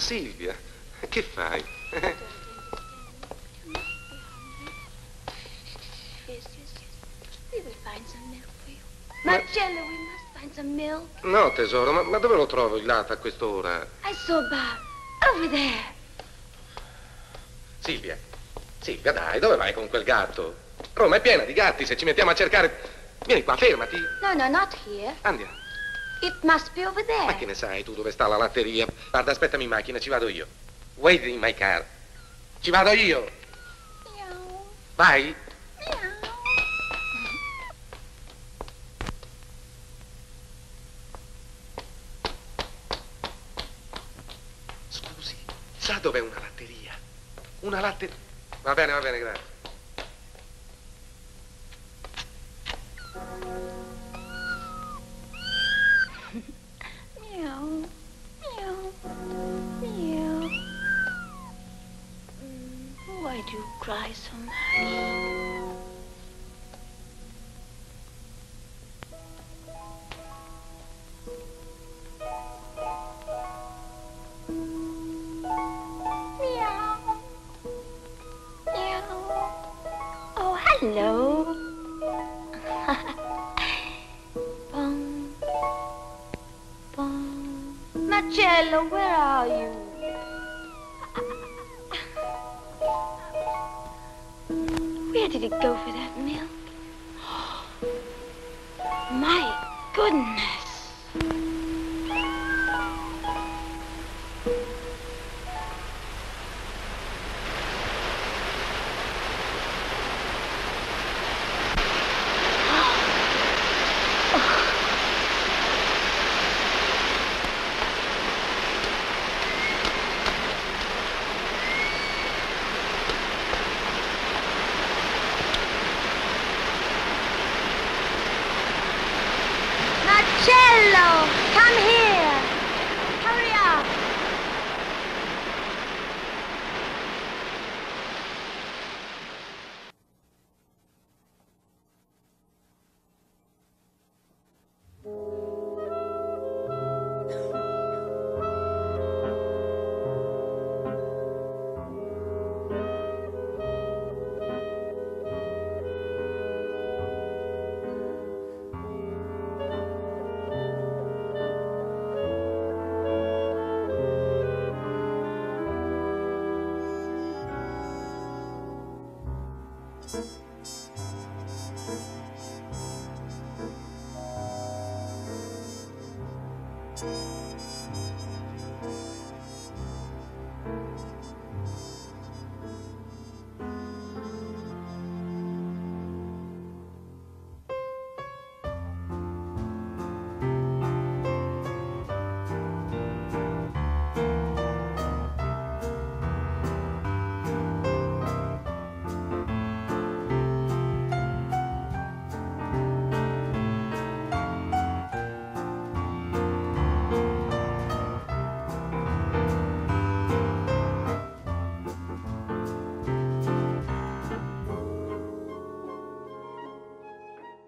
Silvia, che fai? Yes. We will find some milk for you. Marcello, we must find some milk. No, tesoro, ma dove lo trovo il latte a quest'ora? I saw Bob. Over there. Silvia, dai, dove vai con quel gatto? Roma è piena di gatti, se ci mettiamo a cercare... Vieni qua, fermati. No, not here. Andiamo. It must be over there. Ma che ne sai tu dove sta la latteria? Guarda, aspettami in macchina, ci vado io. Wait in my car. Ci vado io. Meow. Vai. Meow. Scusi, sa dov'è una latteria? Una latteria... Va bene, grazie. Meow. Why do you cry so much? Meow. Oh, hello. Marcello, where are you? Where did it go for that milk? My goodness. Marcello, come here. Hurry up.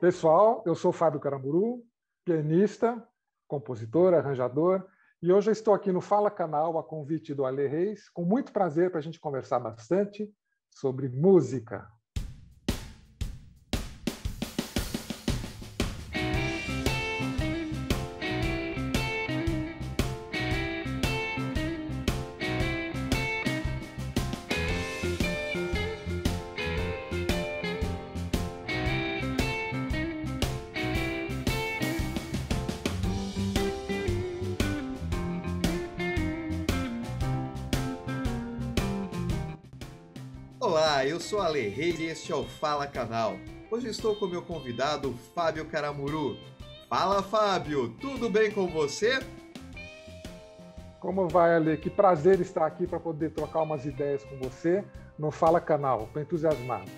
Pessoal, eu sou Fábio Caramuru, pianista, compositor, arranjador, e hoje eu estou aqui no Fala Canal, a convite do Ale Reis, com muito prazer para a gente conversar bastante sobre música. Olá, eu sou Ale Reis e este é o Fala Canal. Hoje estou com meu convidado Fábio Caramuru. Fala, Fábio, tudo bem com você? Como vai, Ale? Que prazer estar aqui para poder trocar umas ideias com você no Fala Canal. Estou entusiasmado.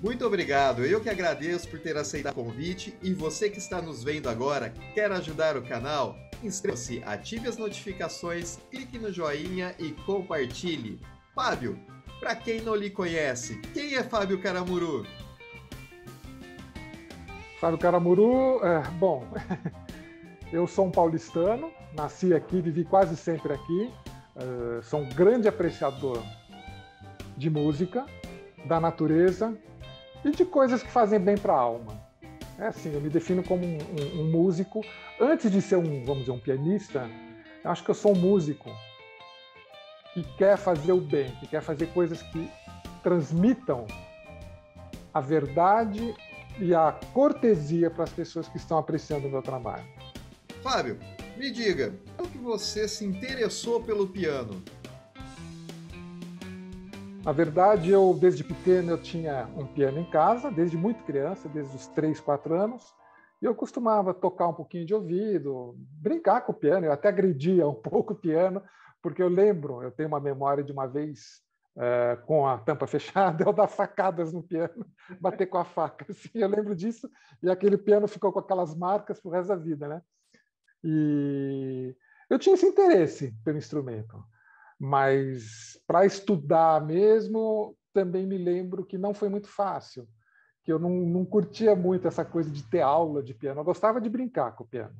Muito obrigado, eu que agradeço por ter aceitado o convite e você que está nos vendo agora, quer ajudar o canal? Inscreva-se, ative as notificações, clique no joinha e compartilhe. Fábio, para quem não lhe conhece, quem é Fábio Caramuru? Fábio Caramuru, eu sou um paulistano, nasci aqui, vivi quase sempre aqui. sou um grande apreciador de música, da natureza e de coisas que fazem bem para a alma. É assim, eu me defino como um músico. Antes de ser vamos dizer, um pianista, eu acho que eu sou um músico que quer fazer o bem, que quer fazer coisas que transmitam a verdade e a cortesia para as pessoas que estão apreciando o meu trabalho. Fábio, me diga, como que você se interessou pelo piano? Na verdade, desde pequeno, eu tinha um piano em casa, desde muito criança, desde os 3, 4 anos, e eu costumava tocar um pouquinho de ouvido, brincar com o piano, eu até agredia um pouco o piano, porque eu tenho uma memória de uma vez, com a tampa fechada, eu dar facadas no piano, bater com a faca. Assim, eu lembro disso, e aquele piano ficou com aquelas marcas pro resto da vida, né? E eu tinha esse interesse pelo instrumento. Mas para estudar mesmo, também me lembro que não foi muito fácil, que eu não curtia muito essa coisa de ter aula de piano. Eu gostava de brincar com o piano,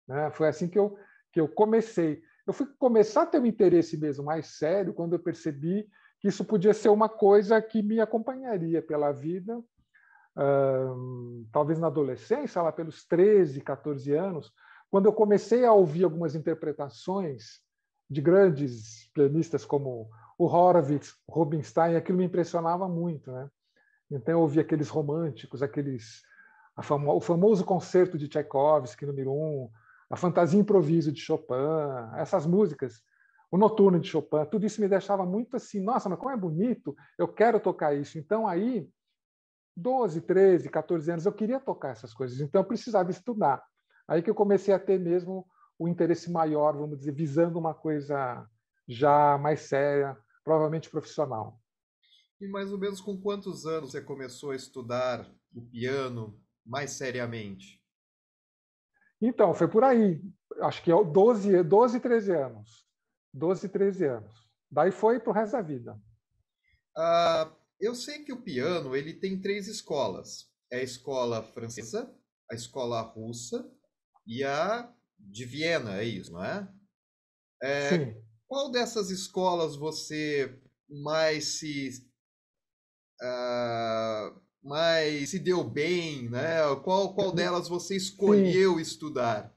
né? Foi assim que eu comecei. Eu fui começar a ter um interesse mesmo mais sério quando eu percebi que isso podia ser uma coisa que me acompanharia pela vida, talvez na adolescência, lá pelos 13, 14 anos, quando eu comecei a ouvir algumas interpretações de grandes pianistas como o Horowitz, Rubinstein, aquilo me impressionava muito, né? Então eu ouvia aqueles românticos, o famoso concerto de Tchaikovsky, número 1, a Fantasia Improviso de Chopin, essas músicas, o Noturno de Chopin, tudo isso me deixava muito assim, nossa, mas como é bonito, eu quero tocar isso. Então aí, 12, 13, 14 anos, eu queria tocar essas coisas, então eu precisava estudar. Aí que eu comecei a ter mesmo o interesse maior, vamos dizer, visando uma coisa já mais séria, provavelmente profissional. E mais ou menos com quantos anos você começou a estudar o piano mais seriamente? Então, foi por aí. Acho que 12, 13 anos. 12, 13 anos. Daí foi para o resto da vida. Eu sei que o piano ele tem três escolas. É a escola francesa, a escola russa e a de Viena, é isso, não é? Sim. Qual dessas escolas você mais se deu bem, né? Qual delas você Sim. escolheu estudar?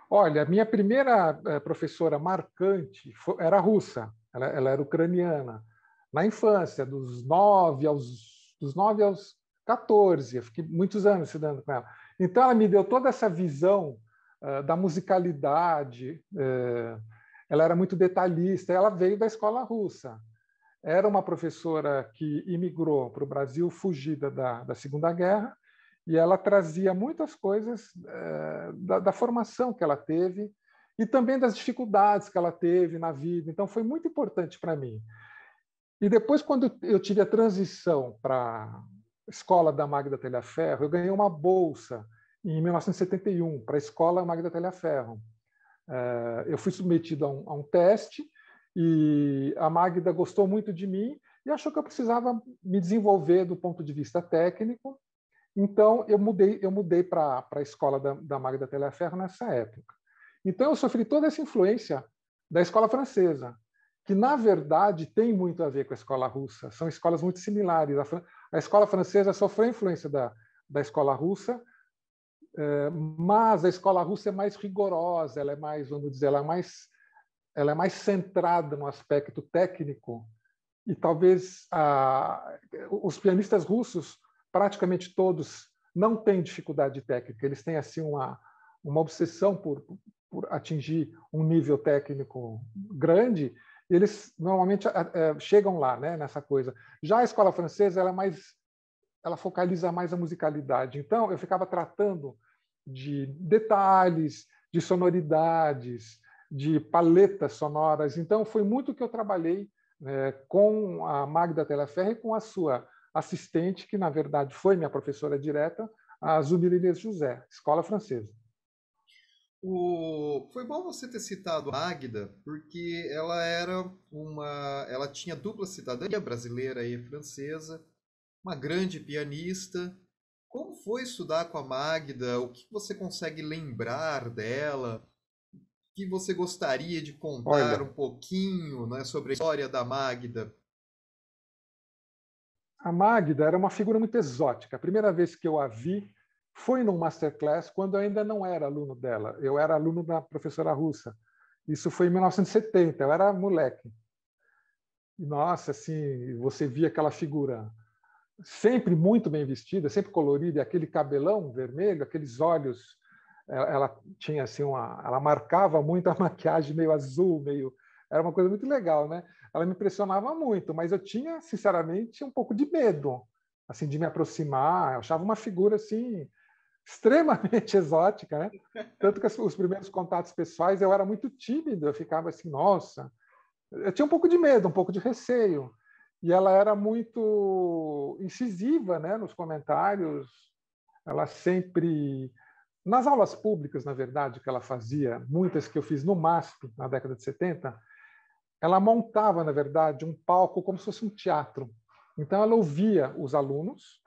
Olha, minha primeira professora marcante era russa. Ela era ucraniana. Na infância, dos 9 aos 14, eu fiquei muitos anos estudando com ela. Então, ela me deu toda essa visão da musicalidade. Ela era muito detalhista. Ela veio da escola russa. Era uma professora que imigrou para o Brasil, fugida da Segunda Guerra, e ela trazia muitas coisas da formação que ela teve e também das dificuldades que ela teve na vida. Então, foi muito importante para mim. E depois, quando eu tive a transição para a escola da Magda Telhaferro, eu ganhei uma bolsa em 1971 para a escola Magda Telhaferro. Eu fui submetido a um teste e a Magda gostou muito de mim e achou que eu precisava me desenvolver do ponto de vista técnico. Então, eu mudei para a escola da Magda Telhaferro nessa época. Então, eu sofri toda essa influência da escola francesa, que, na verdade, tem muito a ver com a escola russa. São escolas muito similares. A escola francesa sofreu a influência da escola russa, mas a escola russa é mais rigorosa, ela é mais, vamos dizer, ela é mais centrada no aspecto técnico e talvez os pianistas russos, praticamente todos, não têm dificuldade técnica, eles têm assim uma obsessão por atingir um nível técnico grande, e eles normalmente chegam lá, né, nessa coisa. Já a escola francesa ela focaliza mais a musicalidade. Então, eu ficava tratando de detalhes, de sonoridades, de paletas sonoras. Então, foi muito que eu trabalhei com a Magda Telhaferro e com a sua assistente, que, na verdade, foi minha professora direta, a Zumira Inês José, escola francesa. Foi bom você ter citado a Magda, porque ela tinha dupla cidadania brasileira e francesa, uma grande pianista. Como foi estudar com a Magda? O que você consegue lembrar dela? que você gostaria de contar Olha, um pouquinho, né, sobre a história da Magda? a Magda era uma figura muito exótica. A primeira vez que eu a vi foi num masterclass, quando eu ainda não era aluno dela. Eu era aluno da professora russa. Isso foi em 1970, eu era moleque. E, nossa, assim, você via aquela figura sempre muito bem vestida, sempre colorida, e aquele cabelão vermelho, aqueles olhos. Ela tinha assim ela marcava muito a maquiagem meio azul, meio era uma coisa muito legal, né? Ela me impressionava muito, mas eu tinha, sinceramente, um pouco de medo, assim, de me aproximar. Eu achava uma figura assim extremamente exótica, né? Tanto que os primeiros contatos pessoais eu era muito tímido, eu ficava assim, nossa, eu tinha um pouco de medo, um pouco de receio. E ela era muito incisiva, né, nos comentários. Ela sempre nas aulas públicas, na verdade, que ela fazia, muitas que eu fiz no MASP na década de 70, ela montava, na verdade, um palco como se fosse um teatro. Então ela ouvia os alunos.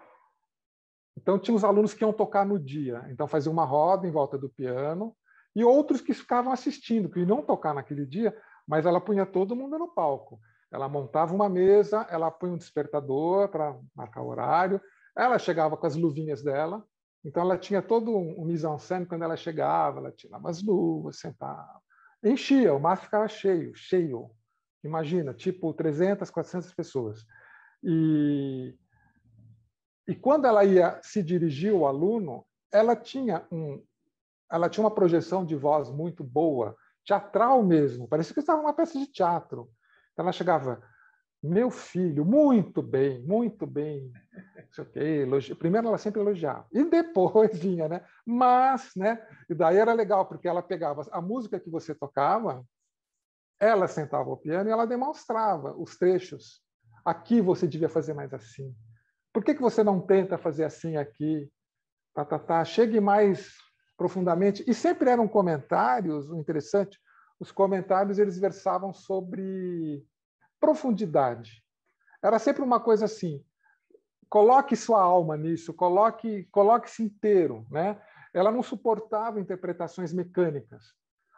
Então tinha os alunos que iam tocar no dia, então fazia uma roda em volta do piano, e outros que ficavam assistindo, que não tocar naquele dia, mas ela punha todo mundo no palco. Ela montava uma mesa, ela punha um despertador para marcar o horário, ela chegava com as luvinhas dela, então ela tinha todo um mise-en-scène quando ela chegava, ela tirava as luvas, sentava, enchia, o mar ficava cheio, cheio. Imagina, tipo 300, 400 pessoas. E e quando ela ia se dirigir ao aluno, ela tinha uma projeção de voz muito boa, teatral mesmo, parecia que estava numa peça de teatro. Então ela chegava, meu filho, muito bem, não sei o quê. Primeiro ela sempre elogiava, e depois vinha, né? Mas, né? E daí era legal, porque ela pegava a música que você tocava, ela sentava ao piano e ela demonstrava os trechos. Aqui você devia fazer mais assim. Por que você não tenta fazer assim aqui? Chegue mais profundamente. E sempre eram comentários, o interessante, os comentários eles versavam sobre profundidade. Era sempre uma coisa assim, coloque sua alma nisso, coloque-se inteiro, né? Ela não suportava interpretações mecânicas.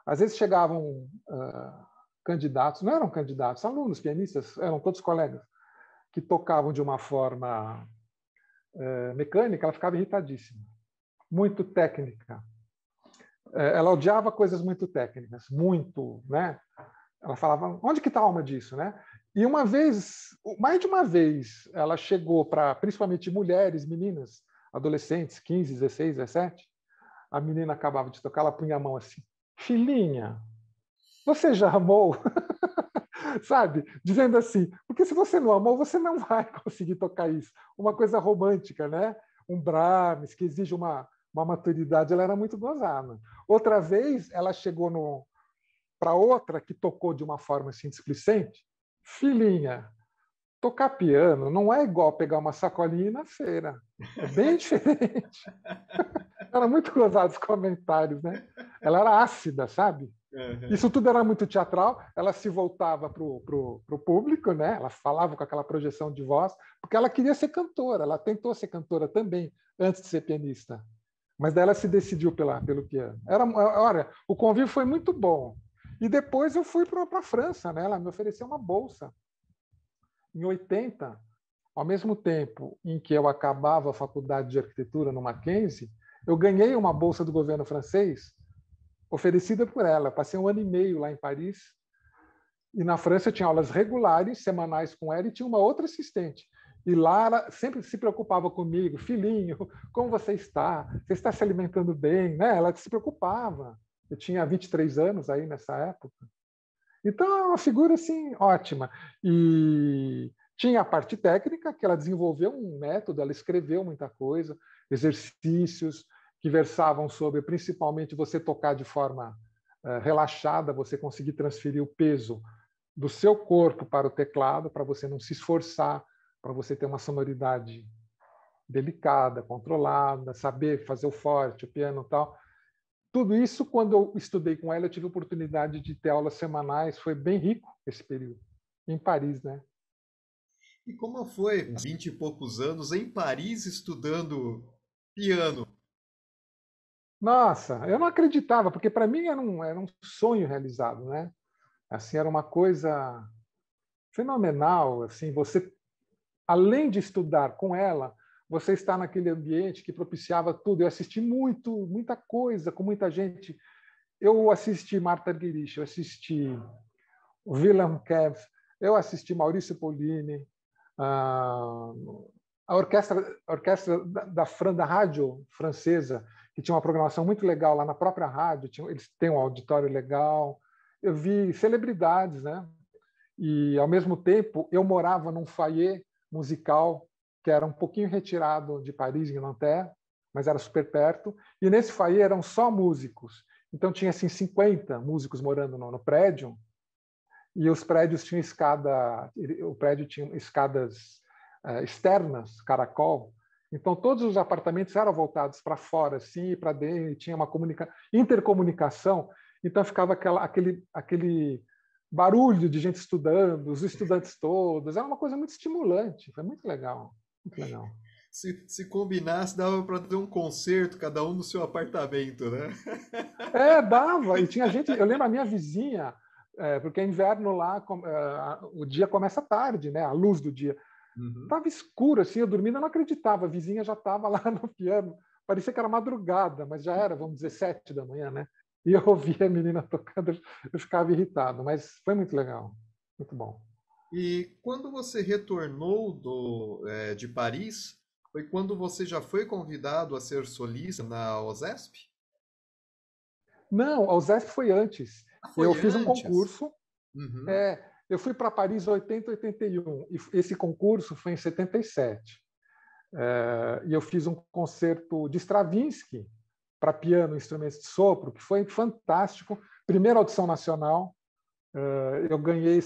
Às vezes chegavam candidatos, não eram candidatos, alunos, pianistas, eram todos colegas, que tocavam de uma forma mecânica, ela ficava irritadíssima, muito técnica. Ela odiava coisas muito técnicas, muito, né? Ela falava, onde que está a alma disso, né? E uma vez, mais de uma vez, ela chegou para, principalmente mulheres, meninas, adolescentes, 15, 16, 17, a menina acabava de tocar, ela punha a mão assim, filhinha, você já amou? Sabe? Dizendo assim, porque se você não amou, você não vai conseguir tocar isso. Uma coisa romântica, né? Um Brahms, que exige uma maturidade, ela era muito gozada. Outra vez, ela chegou para outra que tocou de uma forma assim displicente, filhinha, tocar piano não é igual pegar uma sacolinha e ir na feira. É bem diferente. Era muito gozado os comentários, né? Ela era ácida, sabe? Uhum. Isso tudo era muito teatral. Ela se voltava para o público, né? Ela falava com aquela projeção de voz, porque ela queria ser cantora. Ela tentou ser cantora também, antes de ser pianista. Mas daí ela se decidiu pelo piano. Olha, o convívio foi muito bom. E depois eu fui para a França, né? Ela me ofereceu uma bolsa. Em 80, ao mesmo tempo em que eu acabava a faculdade de arquitetura no Mackenzie, eu ganhei uma bolsa do governo francês oferecida por ela. Passei 1 ano e meio lá em Paris. E na França eu tinha aulas regulares, semanais com ela, e tinha uma outra assistente. E lá ela sempre se preocupava comigo, filhinho, como você está? Você está se alimentando bem? Né? Ela se preocupava. Eu tinha 23 anos aí nessa época. Então é uma figura assim ótima. E tinha a parte técnica, que ela desenvolveu um método, ela escreveu muita coisa, exercícios que versavam sobre, principalmente, você tocar de forma relaxada, você conseguir transferir o peso do seu corpo para o teclado, para você não se esforçar, para você ter uma sonoridade delicada, controlada, saber fazer o forte, o piano e tal. Tudo isso, quando eu estudei com ela, eu tive a oportunidade de ter aulas semanais, foi bem rico esse período, em Paris, né? E como foi 20 e poucos anos em Paris estudando piano? Nossa, eu não acreditava, porque para mim era um sonho realizado, né? Assim, era uma coisa fenomenal, assim, você, além de estudar com ela, você está naquele ambiente que propiciava tudo. Eu assisti muita coisa, com muita gente. Eu assisti Marta Argerich, eu assisti o Wilhelm Kempff, eu assisti Maurício Pollini, a orquestra da rádio francesa, que tinha uma programação muito legal lá na própria rádio, eles têm um auditório legal. Eu vi celebridades, né? E, ao mesmo tempo, eu morava num foyer musical que era um pouquinho retirado de Paris, em Nanterre, mas era super perto. E nesse foyer eram só músicos. Então, tinha assim, 50 músicos morando no prédio, e os prédios tinham o prédio tinha escadas externas, caracol. Então, todos os apartamentos eram voltados para fora, assim, e para dentro, e tinha uma intercomunicação. Então, ficava aquele barulho de gente estudando, os estudantes todos. Era uma coisa muito estimulante, foi muito legal, muito legal. Se combinasse, dava para ter um concerto, cada um no seu apartamento, né? Dava. E tinha gente. Eu lembro a minha vizinha, porque é inverno lá, o dia começa tarde, né? A luz do dia. Estava escuro, assim, eu dormindo, eu não acreditava. A vizinha já estava lá no piano. Parecia que era madrugada, mas já era, vamos dizer, 7 da manhã, né? E eu ouvia a menina tocando, eu ficava irritado, mas foi muito legal, muito bom. E quando você retornou de Paris, foi quando você já foi convidado a ser solista na OSESP? Não, a USESP foi antes. Foi Eu fiz um antes? concurso. Uhum. Eu fui para Paris em 80, 81, e esse concurso foi em 77. E eu fiz um concerto de Stravinsky para piano e instrumentos de sopro, que foi fantástico. Primeira audição nacional. Eu ganhei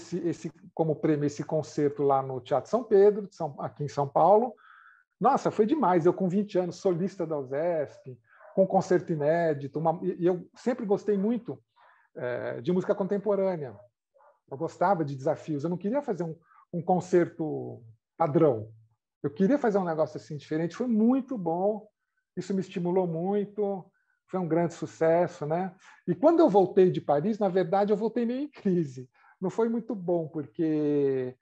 como prêmio esse concerto lá no Teatro São Pedro, aqui em São Paulo. Nossa, foi demais. Eu, com 20 anos, solista da USESP, com um concerto inédito. E eu sempre gostei muito de música contemporânea. Eu gostava de desafios. Eu não queria fazer um concerto padrão. Eu queria fazer um negócio assim diferente. Foi muito bom. Isso me estimulou muito. Foi um grande sucesso, né? E quando eu voltei de Paris, na verdade, eu voltei meio em crise. Não foi muito bom, porque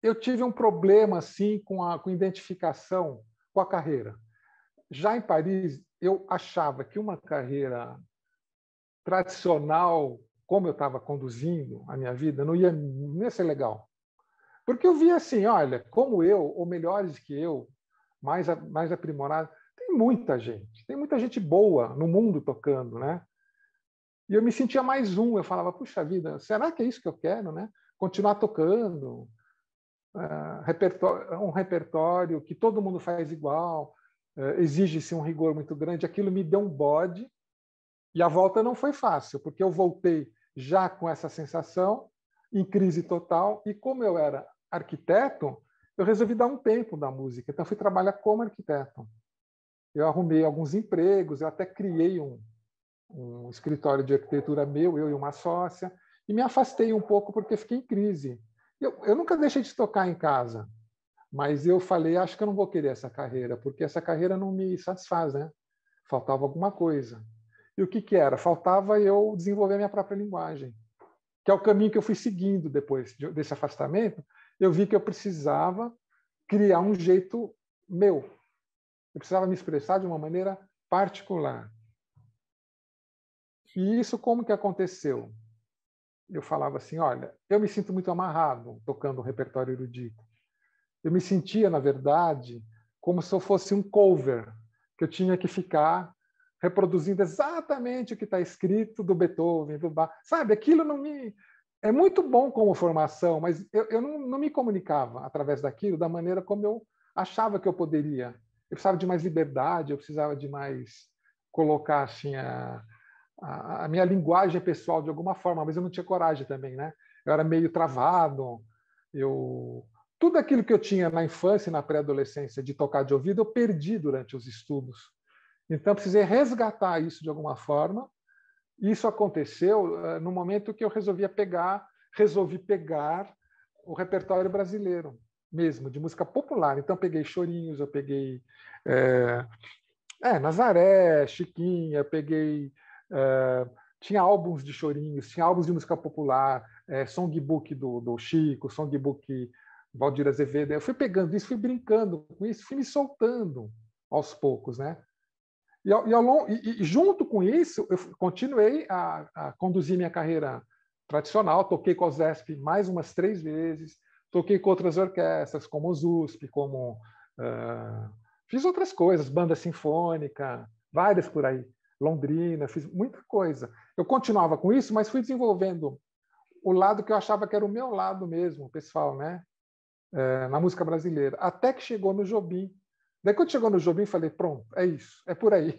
eu tive um problema assim com identificação com a carreira. Já em Paris, eu achava que uma carreira tradicional, como eu estava conduzindo a minha vida, não ia ser legal. Porque eu via assim, olha, como eu, ou melhores que eu, mais aprimorados, tem muita gente boa no mundo tocando, né? E eu me sentia mais um, eu falava, puxa vida, será que é isso que eu quero, né? Continuar tocando, um repertório que todo mundo faz igual, exige-se um rigor muito grande. Aquilo me deu um bode, e a volta não foi fácil, porque eu voltei já com essa sensação, em crise total, e como eu era arquiteto, eu resolvi dar um tempo da música, então fui trabalhar como arquiteto. Eu arrumei alguns empregos, eu até criei um escritório de arquitetura meu, eu e uma sócia, e me afastei um pouco porque fiquei em crise. Eu nunca deixei de tocar em casa, mas eu falei, acho que eu não vou querer essa carreira, porque essa carreira não me satisfaz, né? Faltava alguma coisa. E o que era? Faltava eu desenvolver minha própria linguagem, que é o caminho que eu fui seguindo depois desse afastamento. Eu vi que eu precisava criar um jeito meu. Eu precisava me expressar de uma maneira particular. E isso como que aconteceu? Eu falava assim, olha, eu me sinto muito amarrado tocando um repertório erudito. Eu me sentia, na verdade, como se eu fosse um cover, que eu tinha que ficar reproduzindo exatamente o que está escrito do Beethoven, do Bach. Sabe, aquilo não me... É muito bom como formação, mas eu não me comunicava através daquilo da maneira como eu achava que eu poderia. Eu precisava de mais liberdade, eu precisava de mais colocar assim, a minha linguagem pessoal de alguma forma, mas eu não tinha coragem também, né? Eu era meio travado, tudo aquilo que eu tinha na infância e na pré-adolescência de tocar de ouvido, eu perdi durante os estudos. Então, eu precisei resgatar isso de alguma forma. Isso aconteceu no momento que eu resolvi pegar o repertório brasileiro mesmo, de música popular. Então, eu peguei chorinhos, eu peguei Nazaré, Chiquinha, peguei... tinha álbuns de chorinhos, tinha álbuns de música popular, songbook do Chico, songbook Valdir Azevedo. Eu fui pegando isso, fui brincando com isso, fui me soltando aos poucos, né? E junto com isso, eu continuei a conduzir minha carreira tradicional. Toquei com a OSESP mais umas 3 vezes, toquei com outras orquestras, como os USP, fiz outras coisas, banda sinfônica, várias por aí, Londrina, fiz muita coisa. Eu continuava com isso, mas fui desenvolvendo o lado que eu achava que era o meu lado mesmo, pessoal, né? Na música brasileira, até que chegou no Jobim. Daí, quando chegou no Jobim, falei, pronto, é isso, é por aí.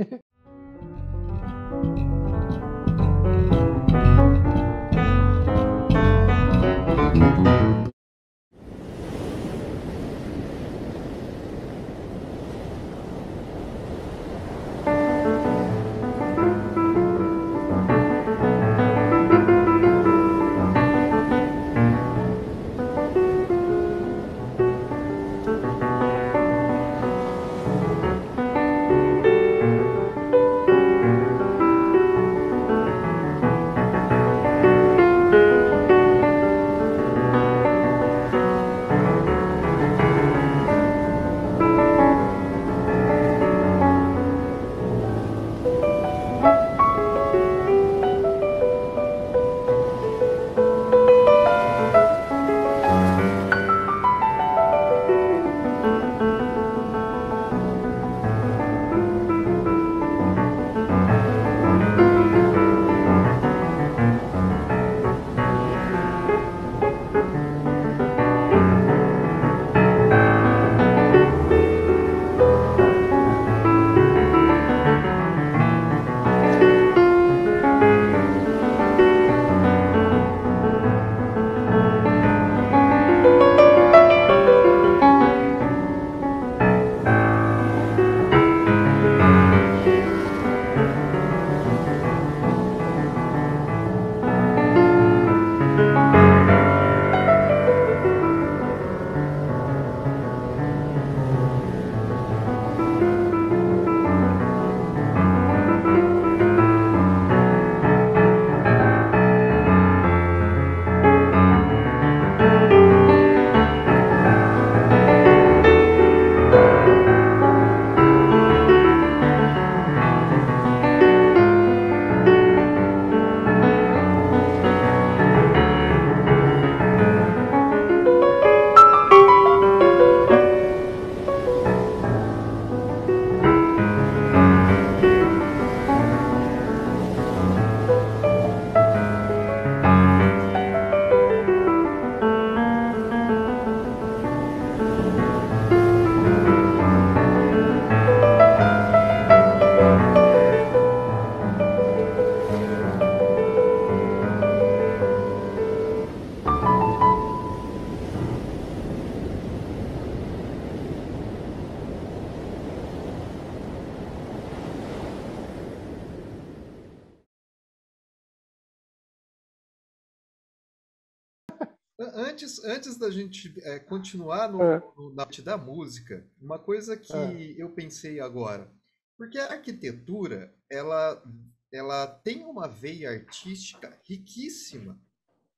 Antes da gente continuar na parte da música, uma coisa que eu pensei agora, porque a arquitetura ela tem uma veia artística riquíssima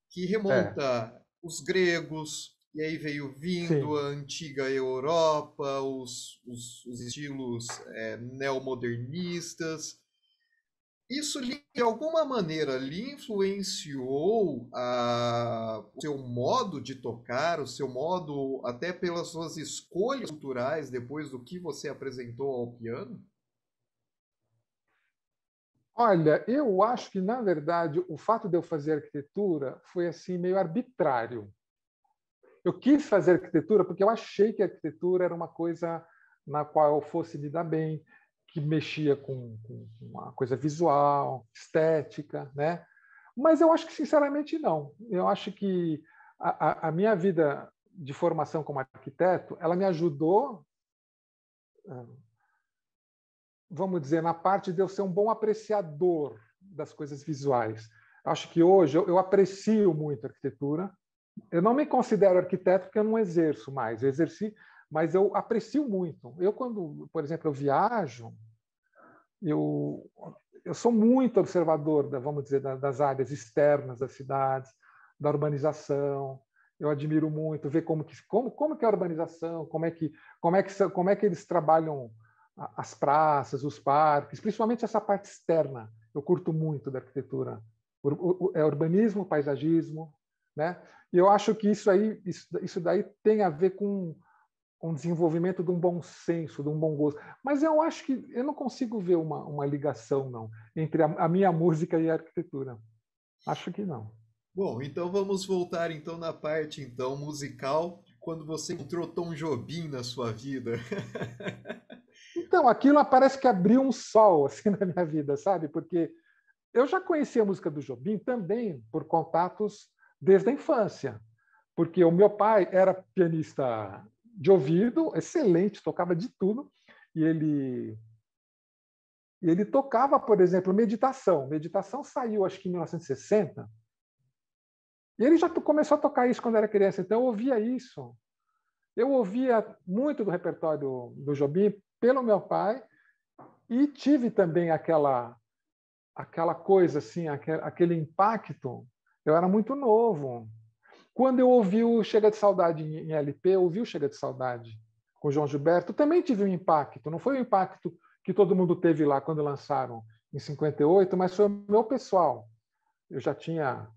que remonta os gregos, e aí veio vindo a antiga Europa, os estilos neomodernistas. Isso, de alguma maneira, lhe influenciou o seu modo de tocar, o seu modo, até pelas suas escolhas culturais, depois do que você apresentou ao piano? Olha, eu acho que, na verdade, o fato de eu fazer arquitetura foi assim meio arbitrário. Eu quis fazer arquitetura porque eu achei que a arquitetura era uma coisa na qual eu fosse me dar bem, que mexia com uma coisa visual, estética, né? Mas eu acho que, sinceramente, não. Eu acho que a minha vida de formação como arquiteto, ela me ajudou, vamos dizer, na parte de eu ser um bom apreciador das coisas visuais. Acho que hoje eu aprecio muito a arquitetura. Eu não me considero arquiteto porque eu não exerço mais. Eu exerci, mas eu aprecio muito. Eu, quando, por exemplo, eu viajo, Eu, eu sou muito observador, vamos dizer, das áreas externas das cidades, da urbanização. Eu admiro muito ver como que é a urbanização, como é que eles trabalham as praças, os parques, principalmente essa parte externa. Eu curto muito da arquitetura. É urbanismo, paisagismo, né? E eu acho que isso daí tem a ver com o desenvolvimento de um bom senso, de um bom gosto. Mas eu acho que eu não consigo ver uma ligação, não, entre a minha música e a arquitetura. Acho que não. Bom, então vamos voltar então na parte então musical, quando você encontrou Tom Jobim na sua vida. Então, aquilo parece que abriu um sol assim na minha vida, sabe? Porque eu já conhecia a música do Jobim também por contatos desde a infância, porque o meu pai era pianista de ouvido, excelente, tocava de tudo, e ele tocava, por exemplo, meditação. Meditação saiu, acho que em 1960, e ele já começou a tocar isso quando era criança, então eu ouvia isso. Eu ouvia muito do repertório do Jobim pelo meu pai, e tive também aquela coisa, assim, aquele impacto. Eu era muito novo. Quando eu ouvi o Chega de Saudade em LP, eu ouvi o Chega de Saudade com o João Gilberto, também tive um impacto. Não foi o impacto que todo mundo teve lá quando lançaram em 58, mas foi o meu pessoal. Eu já tinha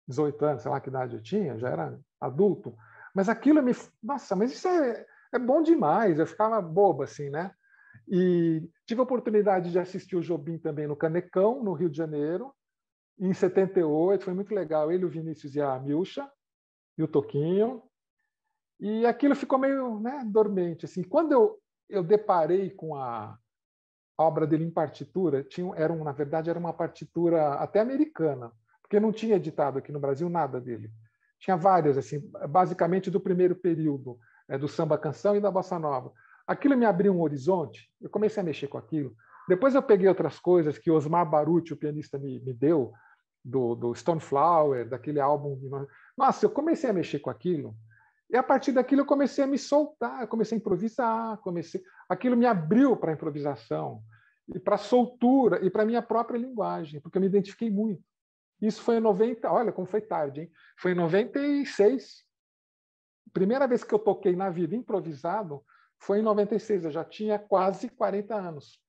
18 anos, sei lá que idade eu tinha, já era adulto. Mas aquilo me... Nossa, mas isso é bom demais. Eu ficava boba, assim, né? E tive a oportunidade de assistir o Jobim também no Canecão, no Rio de Janeiro, em 78. Foi muito legal. Ele, o Vinícius e a Milcha, e o Toquinho. E aquilo ficou meio, né, dormente. Assim. Quando eu deparei com a obra dele em partitura, na verdade, era uma partitura até americana, porque não tinha editado aqui no Brasil nada dele. Tinha várias, assim, basicamente do primeiro período, do samba-canção e da bossa nova. Aquilo me abriu um horizonte, eu comecei a mexer com aquilo. Depois eu peguei outras coisas que Osmar Baruch, o pianista, me deu, do Stoneflower, daquele álbum. Nossa, eu comecei a mexer com aquilo. E a partir daquilo eu comecei a me soltar, eu comecei a improvisar, aquilo me abriu para a improvisação, e para a soltura, e para a minha própria linguagem, porque eu me identifiquei muito. Isso foi em 90, olha como foi tarde, hein? Foi em 96. Primeira vez que eu toquei na vida improvisado foi em 96, eu já tinha quase 40 anos.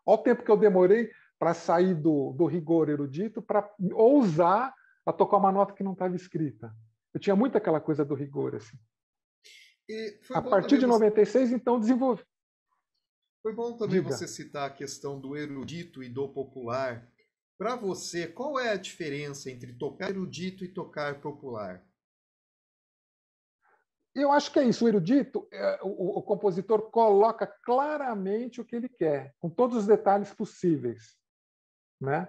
Olha o tempo que eu demorei para sair do rigor erudito, para ousar a tocar uma nota que não estava escrita. Eu tinha muito aquela coisa do rigor. Assim. A partir de 96, então, desenvolvi. Foi bom também você citar a questão do erudito e do popular. Para você, qual é a diferença entre tocar erudito e tocar popular? Eu acho que é isso. O erudito, o compositor coloca claramente o que ele quer, com todos os detalhes possíveis. Né?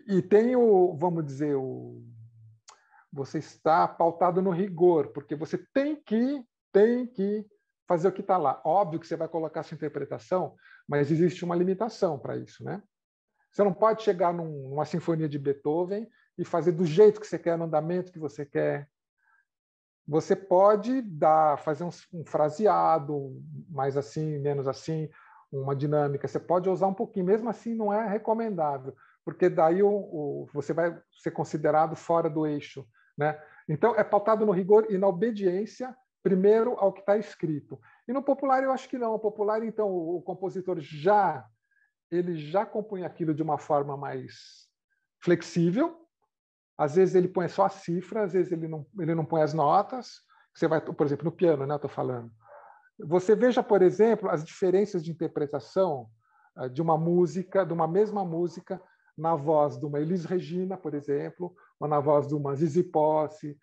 E tem vamos dizer, você está pautado no rigor, porque você tem que fazer o que está lá. Óbvio que você vai colocar a sua interpretação, mas existe uma limitação para isso. Né? Você não pode chegar numa sinfonia de Beethoven e fazer do jeito que você quer, no andamento que você quer. Você pode fazer um fraseado, mais assim, menos assim, uma dinâmica. Você pode usar um pouquinho, mesmo assim não é recomendável, porque daí você vai ser considerado fora do eixo. Né? Então, é pautado no rigor e na obediência, primeiro ao que está escrito. E no popular, eu acho que não. O popular, então, o compositor ele já compõe aquilo de uma forma mais flexível. Às vezes ele põe só a cifra, às vezes ele não põe as notas. Você vai, por exemplo, no piano, né? Estou falando. Você veja, por exemplo, as diferenças de interpretação de uma música, de uma mesma música, na voz de uma Elis Regina, por exemplo, ou na voz de uma Zizi Posse,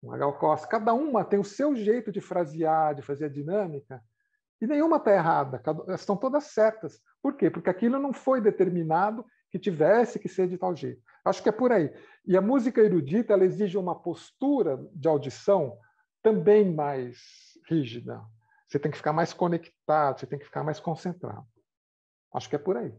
uma Gal Costa. Cada uma tem o seu jeito de frasear, de fazer a dinâmica, e nenhuma está errada, elas estão todas certas. Por quê? Porque aquilo não foi determinado que tivesse que ser de tal jeito. Acho que é por aí. E a música erudita, ela exige uma postura de audição também mais rígida. Você tem que ficar mais conectado, você tem que ficar mais concentrado. Acho que é por aí.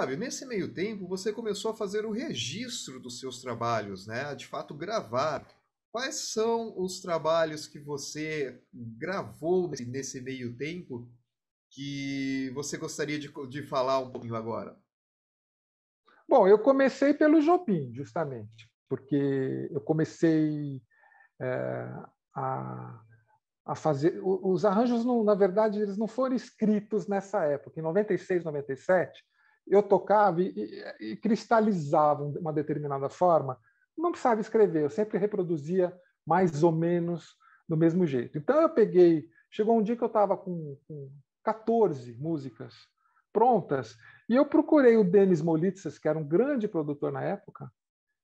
Fábio, nesse meio tempo você começou a fazer o registro dos seus trabalhos, né? A de fato gravar. Quais são os trabalhos que você gravou nesse meio tempo que você gostaria de falar um pouquinho agora? Bom, eu comecei pelo Jobim, justamente, porque eu comecei a, a fazer... Os arranjos, na verdade, eles não foram escritos nessa época. Em 96, 97, eu tocava e cristalizava de uma determinada forma. Não precisava escrever, eu sempre reproduzia mais ou menos do mesmo jeito. Então, eu peguei... Chegou um dia que eu estava com 14 músicas prontas, e eu procurei o Denis Molitsas, que era um grande produtor na época,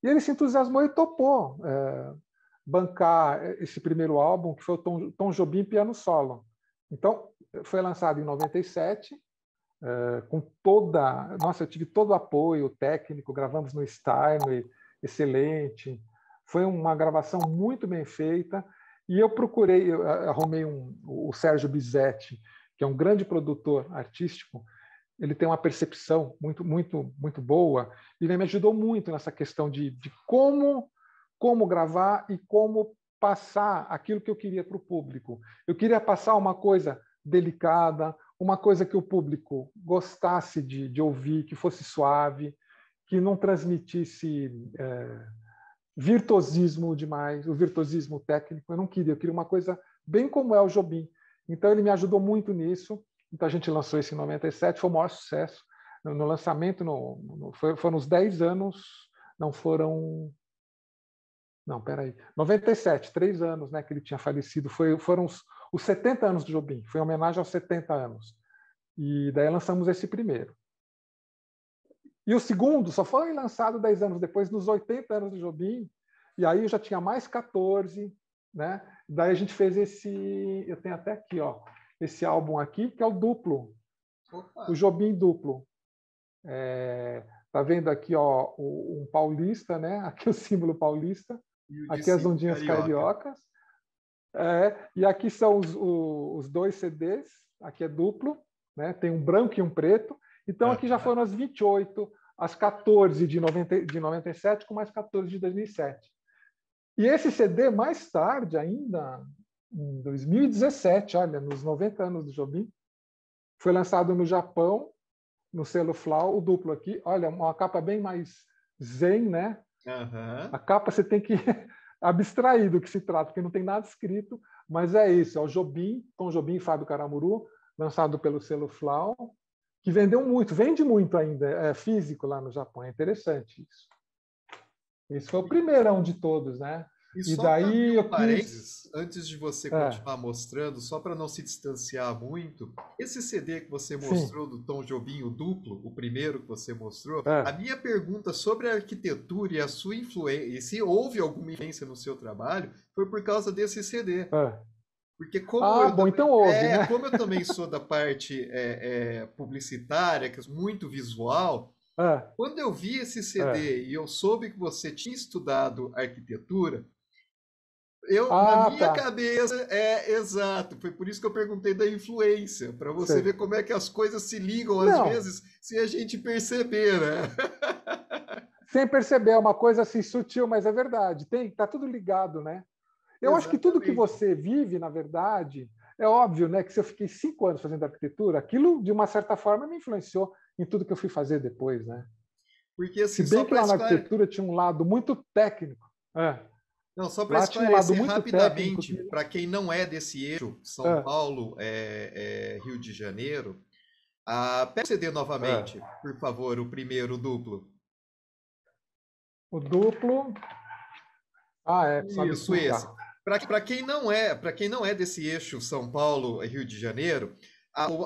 e ele se entusiasmou e topou bancar esse primeiro álbum, que foi o Tom Jobim Piano Solo. Então, foi lançado em 97, com toda... Nossa, eu tive todo o apoio técnico, gravamos no Steinway, excelente. Foi uma gravação muito bem feita, e eu arrumei o Sérgio Bizetti, que é um grande produtor artístico. Ele tem uma percepção muito, muito, muito boa, e ele me ajudou muito nessa questão de como gravar e como passar aquilo que eu queria para o público. Eu queria passar uma coisa delicada, uma coisa que o público gostasse de ouvir, que fosse suave, que não transmitisse virtuosismo demais, o virtuosismo técnico. Eu não queria, eu queria uma coisa bem como é o Jobim. Então, ele me ajudou muito nisso. Então, a gente lançou isso em 97, foi o maior sucesso. No lançamento, foram uns 10 anos, não foram... Não, peraí. 97, 3 anos, né, que ele tinha falecido. Foram os 70 anos do Jobim, foi em homenagem aos 70 anos. E daí lançamos esse primeiro. E o segundo só foi lançado 10 anos depois, nos 80 anos do Jobim, e aí eu já tinha mais 14, né? Daí a gente fez eu tenho até aqui, ó, esse álbum aqui, que é o duplo, Opa. o Jobim duplo. Tá vendo aqui, ó, um paulista, né? Aqui o símbolo paulista, aqui as ondinhas cariocas. E aqui são os 2 CDs, aqui é duplo, né? Tem um branco e um preto. Então aqui já foram as 28, as 14 de 97 com mais 14 de 2007. E esse CD, mais tarde ainda, em 2017, olha, nos 90 anos do Jobim, foi lançado no Japão, no selo Flau, o duplo aqui. Olha, uma capa bem mais zen, né? A capa você tem que abstrair do que se trata, porque não tem nada escrito, mas é isso, é o Jobim, Tom Jobim e Fábio Caramuru, lançado pelo selo Flau, que vendeu muito, vende muito ainda, é físico lá no Japão, é interessante isso. Esse foi o primeirão de todos, né? E só daí um parênteses, antes de você continuar mostrando, só para não se distanciar muito, esse CD que você mostrou do Tom Jobim, o duplo, o primeiro que você mostrou, a minha pergunta sobre a arquitetura e a sua influência, e se houve alguma influência no seu trabalho, foi por causa desse CD. Porque como então houve, né? Como eu também sou da parte publicitária, que é muito visual, quando eu vi esse CD e eu soube que você tinha estudado arquitetura, na minha cabeça, exato, foi por isso que eu perguntei da influência, para você ver como é que as coisas se ligam, às vezes, sem a gente perceber, né? Sem perceber, é uma coisa assim sutil, mas é verdade, tá tudo ligado, né? Eu acho que tudo que você vive, na verdade, é óbvio, né, que se eu fiquei 5 anos fazendo arquitetura, aquilo, de uma certa forma, me influenciou em tudo que eu fui fazer depois, né? Porque, assim, se bem que lá na arquitetura tinha um lado muito técnico. Não, só para esclarecer rapidamente, para quem não é desse eixo, São Paulo, Rio de Janeiro, pega o CD novamente, por favor, o primeiro, o duplo. O duplo... Isso, esse. Para quem não é desse eixo São Paulo, Rio de Janeiro,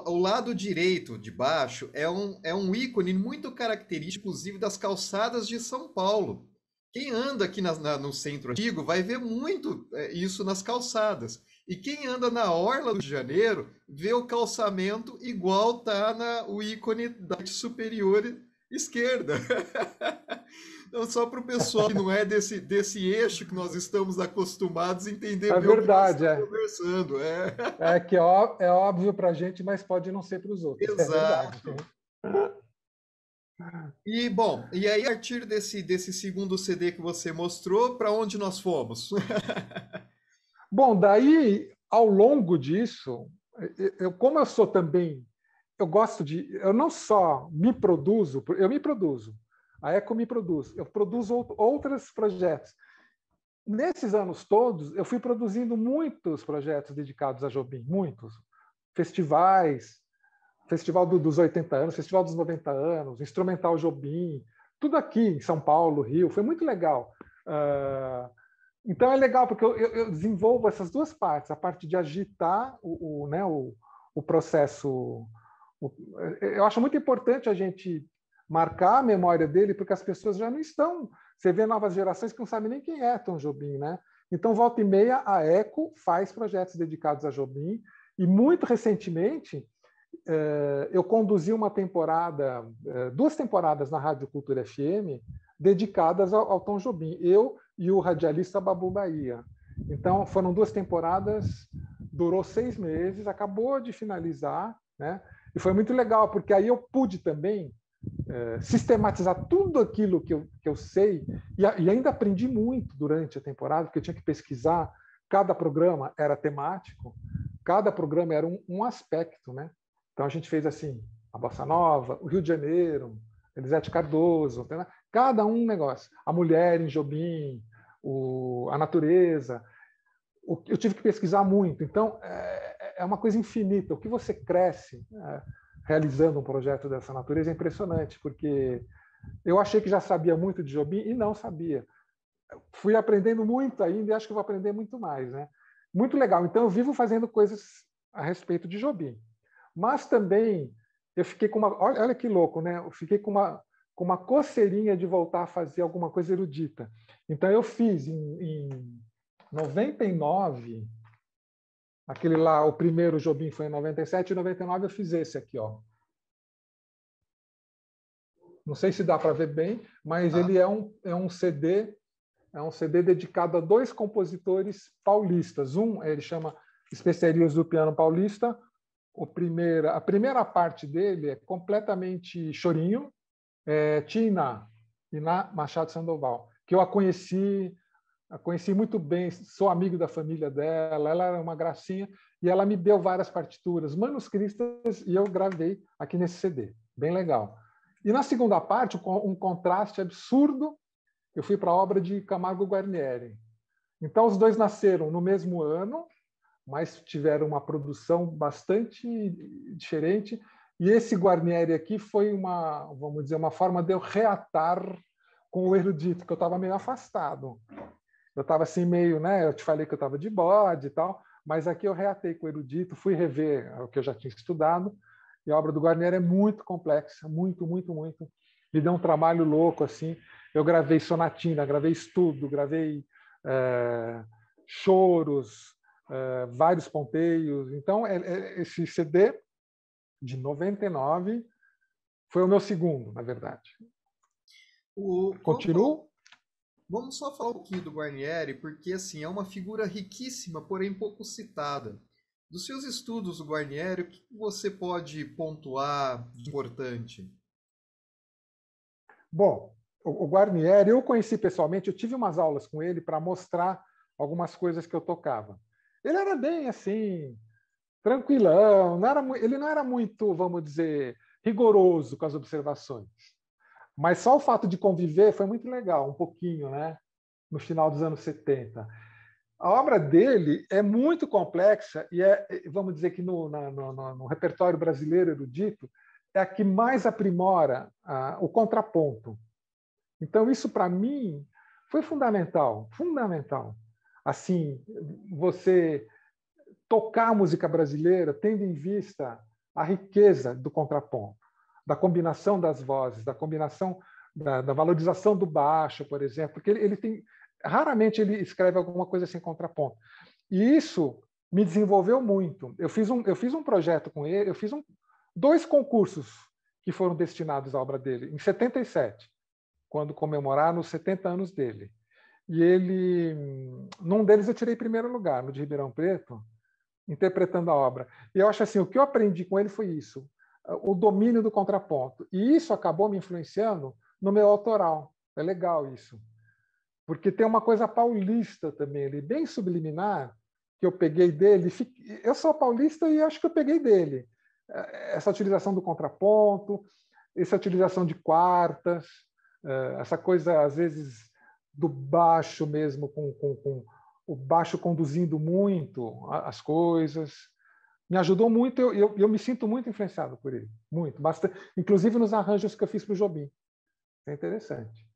o lado direito de baixo é um ícone muito característico, inclusive, das calçadas de São Paulo. Quem anda aqui no centro antigo vai ver muito isso nas calçadas. E quem anda na orla do Rio de Janeiro vê o calçamento igual tá o ícone da parte superior esquerda. Então, só para o pessoal que não é desse eixo que nós estamos acostumados a entender bem verdade, o que nós estamos conversando. Que é óbvio para a gente, mas pode não ser para os outros. Exato. E, bom, e aí, a partir desse segundo CD que você mostrou, para onde nós fomos? Bom, daí, ao longo disso, como eu sou também, eu não só me produzo, eu me produzo, a Eco me produz, eu produzo outros projetos. Nesses anos todos, eu fui produzindo muitos projetos dedicados a Jobim, muitos. Festivais, Festival dos 80 anos, Festival dos 90 anos, Instrumental Jobim, tudo aqui em São Paulo, Rio, foi muito legal. Então é legal, porque eu desenvolvo essas duas partes, a parte de agitar o processo. Eu acho muito importante a gente marcar a memória dele, porque as pessoas já não estão... Você vê novas gerações que não sabem nem quem é Tom Jobim, né? Então, volta e meia, a Eco faz projetos dedicados a Jobim, e muito recentemente eu conduzi uma temporada, 2 temporadas na Rádio Cultura FM, dedicadas ao Tom Jobim, eu e o radialista Babu Bahia. Então, foram 2 temporadas, durou 6 meses, acabou de finalizar, né? E foi muito legal, porque aí eu pude também sistematizar tudo aquilo que eu sei, e ainda aprendi muito durante a temporada, porque eu tinha que pesquisar, cada programa era temático, cada programa era um aspecto, né? Então a gente fez assim, a Bossa Nova, o Rio de Janeiro, Elisete Cardoso, cada um negócio, a mulher em Jobim, a natureza, eu tive que pesquisar muito, então é uma coisa infinita, o que você cresce realizando um projeto dessa natureza é impressionante, porque eu achei que já sabia muito de Jobim e não sabia. Fui aprendendo muito ainda e acho que vou aprender muito mais, né? Muito legal. Então, eu vivo fazendo coisas a respeito de Jobim. Mas também eu fiquei com uma... Olha que louco, né? Eu fiquei com uma coceirinha de voltar a fazer alguma coisa erudita. Então, eu fiz 99, aquele lá, o primeiro Jobim foi em 97, em 99 eu fiz esse aqui, ó. Não sei se dá para ver bem, mas ele é um CD dedicado a dois compositores paulistas. Ele chama Especiarias do Piano Paulista. A primeira parte dele é completamente chorinho, Tina Machado Sandoval, que eu a conheci muito bem, sou amigo da família dela, ela era uma gracinha, e ela me deu várias partituras manuscritas e eu gravei aqui nesse CD. Bem legal. E na segunda parte, um contraste absurdo, eu fui para a obra de Camargo Guarnieri. Então, os dois nasceram no mesmo ano, mas tiveram uma produção bastante diferente. E esse Guarnieri aqui foi vamos dizer, uma forma de eu reatar com o erudito, que eu estava meio afastado. Eu estava assim meio, né? Eu te falei que eu estava de bode e tal, mas aqui eu reatei com o erudito, fui rever o que eu já tinha estudado. E a obra do Guarnieri é muito complexa, muito, muito, muito. Me deu um trabalho louco, assim. Eu gravei sonatina, gravei estudo, gravei choros, vários ponteios. Então, esse CD de 99 foi o meu segundo, na verdade. Continuo? Vamos só falar um pouquinho do Guarnieri, porque assim, é uma figura riquíssima, porém pouco citada. Dos seus estudos do Guarnieri, o que você pode pontuar de importante? Bom, o Guarnieri eu conheci pessoalmente, eu tive umas aulas com ele para mostrar algumas coisas que eu tocava. Ele era bem assim, tranquilão, ele não era muito, vamos dizer, rigoroso com as observações. Mas só o fato de conviver foi muito legal, um pouquinho, né? No final dos anos 70. A obra dele é muito complexa e vamos dizer que no repertório brasileiro erudito, é a que mais aprimora o contraponto. Então, isso, para mim, foi fundamental, fundamental. Assim, você tocar a música brasileira tendo em vista a riqueza do contraponto, da combinação das vozes, da combinação da valorização do baixo, por exemplo, porque ele tem... Raramente ele escreve alguma coisa sem contraponto. E isso me desenvolveu muito. Eu fiz um projeto com ele, eu fiz dois concursos que foram destinados à obra dele, em 77, quando comemoraram os 70 anos dele. E num deles eu tirei primeiro lugar, no de Ribeirão Preto, interpretando a obra. E eu acho assim, o que eu aprendi com ele foi isso, o domínio do contraponto. E isso acabou me influenciando no meu autoral. É legal isso. Porque tem uma coisa paulista também, ele bem subliminar, que eu peguei dele. Eu sou paulista e acho que eu peguei dele. Essa utilização do contraponto, essa utilização de quartas, essa coisa, às vezes, do baixo mesmo, com o baixo conduzindo muito as coisas. Me ajudou muito, eu me sinto muito influenciado por ele. Muito, bastante. Inclusive nos arranjos que eu fiz para o Jobim. É interessante.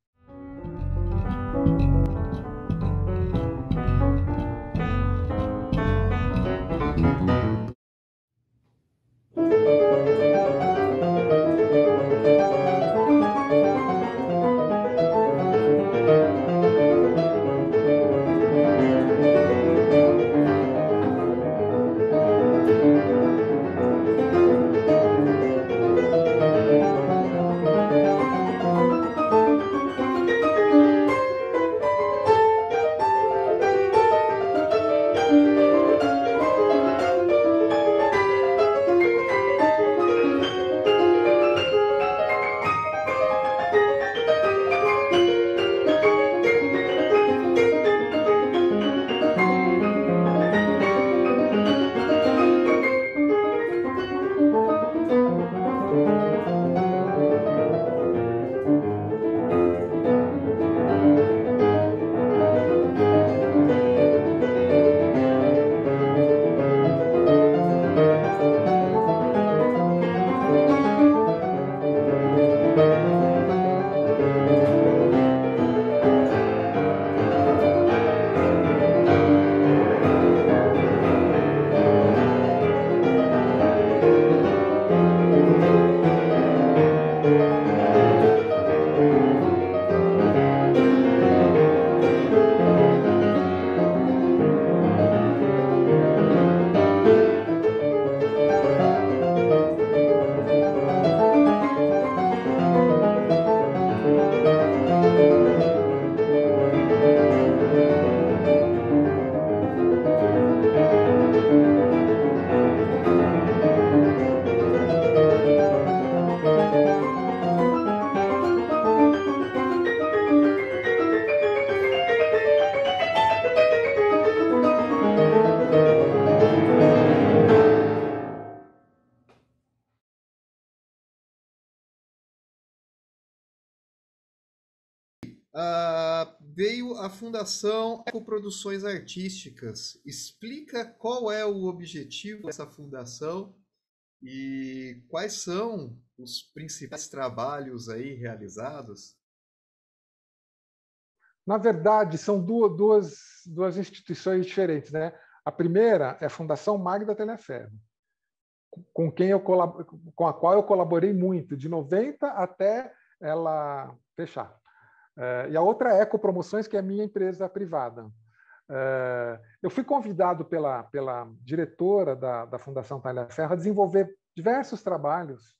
veio a Fundação Ecoproduções Artísticas. Explica qual é o objetivo dessa fundação e quais são os principais trabalhos aí realizados. Na verdade, são duas instituições diferentes, né? A primeira é a Fundação Magda Telhaferro, com a qual eu colaborei muito, de 90 até ela fechar. E a outra é Ecopromoções, que é a minha empresa privada. Eu fui convidado pela diretora da Fundação Telhaferro a desenvolver diversos trabalhos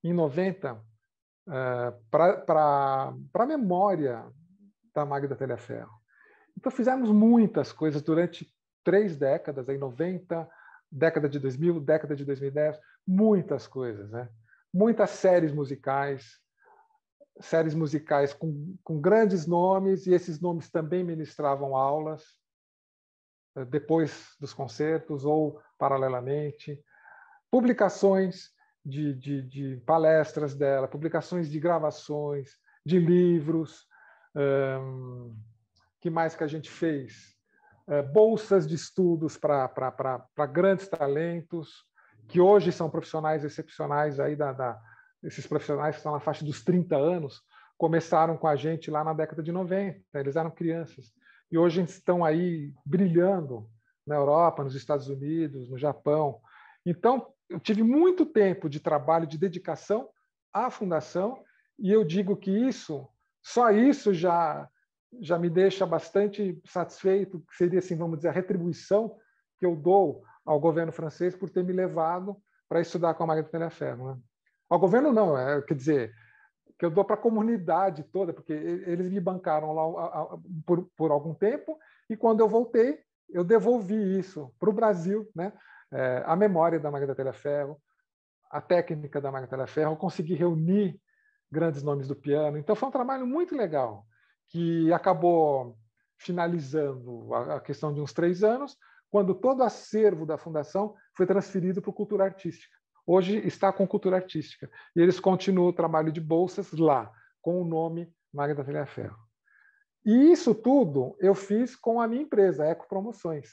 em 90 para a memória da Magda Telhaferro. Então, fizemos muitas coisas durante 3 décadas, aí 90, década de 2000, década de 2010, muitas coisas, né? Muitas séries musicais com grandes nomes, e esses nomes também ministravam aulas depois dos concertos ou paralelamente, publicações de palestras dela, publicações de gravações, de livros. Que mais que a gente fez? Bolsas de estudos para grandes talentos, que hoje são profissionais excepcionais, aí esses profissionais que estão na faixa dos 30 anos, começaram com a gente lá na década de 90, eles eram crianças, e hoje estão aí brilhando na Europa, nos Estados Unidos, no Japão. Então, eu tive muito tempo de trabalho, de dedicação à fundação, e eu digo que só isso já me deixa bastante satisfeito, que seria, assim, vamos dizer, a retribuição que eu dou ao governo francês por ter me levado para estudar com a Magda Telhaferro, né? Ao governo não, quer dizer, que eu dou para a comunidade toda, porque eles me bancaram lá por algum tempo, e quando eu voltei, eu devolvi isso para o Brasil, né? A memória da Magda Telhaferro, a técnica da Magda Telhaferro, eu consegui reunir grandes nomes do piano. Então, foi um trabalho muito legal, que acabou finalizando a questão de uns 3 anos, quando todo o acervo da Fundação foi transferido para o Cultura Artística. Hoje está com Cultura Artística. E eles continuam o trabalho de bolsas lá, com o nome Magda Telhaferro. E isso tudo eu fiz com a minha empresa, a Ecopromoções.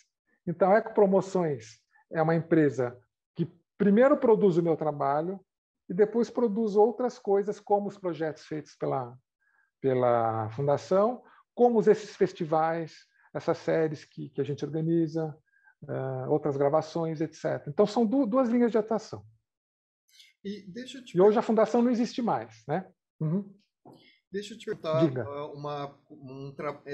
Então, a Ecopromoções é uma empresa que primeiro produz o meu trabalho e depois produz outras coisas, como os projetos feitos pela Fundação, como esses festivais, essas séries que a gente organiza, outras gravações, etc. Então, são duas linhas de atuação. E hoje a Fundação não existe mais, né? Uhum. Deixa eu te perguntar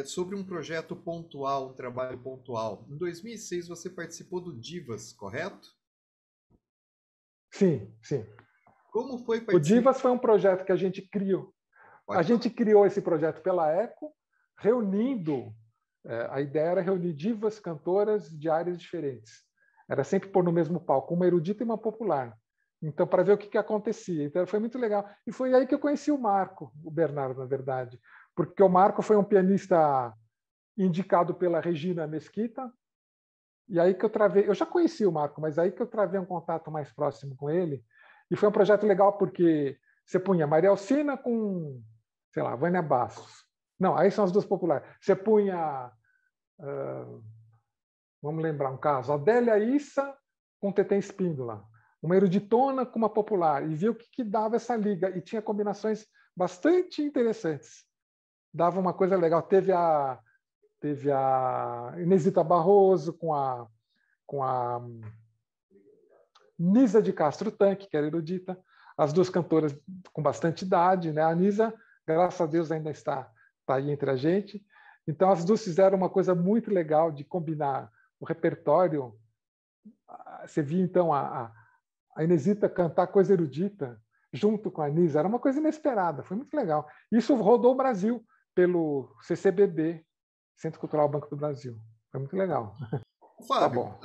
sobre um projeto pontual, um trabalho pontual. Em 2006, você participou do Divas, correto? Sim, sim. Como foi participar? O Divas foi um projeto que a gente criou. A gente criou esse projeto pela Eco, reunindo... a ideia era reunir divas, cantoras de áreas diferentes. Era sempre pôr no mesmo palco, uma erudita e uma popular. Então, para ver o que acontecia. Então, foi muito legal. E foi aí que eu conheci o Marco, o Bernardo, na verdade. Porque o Marco foi um pianista indicado pela Regina Mesquita. E aí que eu travei... Eu já conheci o Marco, mas aí que eu travei um contato mais próximo com ele. E foi um projeto legal porque você punha Maria Alcina com, sei lá, Vânia Bastos. Não, aí são as duas populares. Você punha... vamos lembrar um caso. Adélia Issa com Tetê Espíndola. Uma eruditona com uma popular, e viu que dava essa liga, e tinha combinações bastante interessantes. Dava uma coisa legal. Teve a Inesita Barroso com a Nisa de Castro Tanque, que era erudita, as duas cantoras com bastante idade, né? A Nisa, graças a Deus, ainda está aí entre a gente. Então, as duas fizeram uma coisa muito legal de combinar o repertório. Você via, então, a Inesita cantar coisa erudita junto com a Nisa. Era uma coisa inesperada, foi muito legal. Isso rodou o Brasil pelo CCBB, Centro Cultural Banco do Brasil. Foi muito legal. Fábio,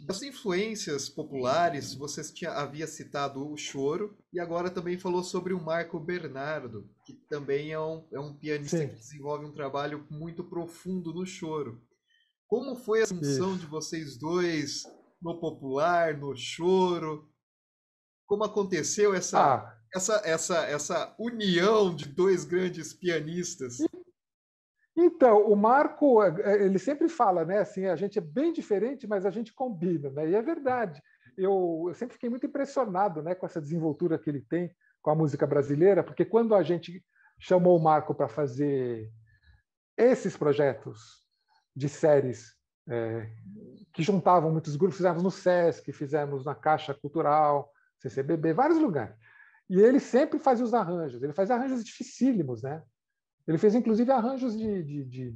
das influências populares, você havia citado o choro e agora também falou sobre o Marco Bernardo, que também é um pianista Sim. que desenvolve um trabalho muito profundo no choro. Como foi a junção de vocês dois no popular, no choro? Como aconteceu essa união de dois grandes pianistas? Então, o Marco, ele sempre fala, né? Assim, a gente é bem diferente, mas a gente combina, né? E é verdade. Eu sempre fiquei muito impressionado, né, com essa desenvoltura que ele tem com a música brasileira, porque quando a gente chamou o Marco para fazer esses projetos de séries que juntavam muitos grupos, fizemos no Sesc, fizemos na Caixa Cultural, CCBB, vários lugares. E ele sempre fazia os arranjos. Ele fazia arranjos dificílimos, né? Ele fez, inclusive, arranjos de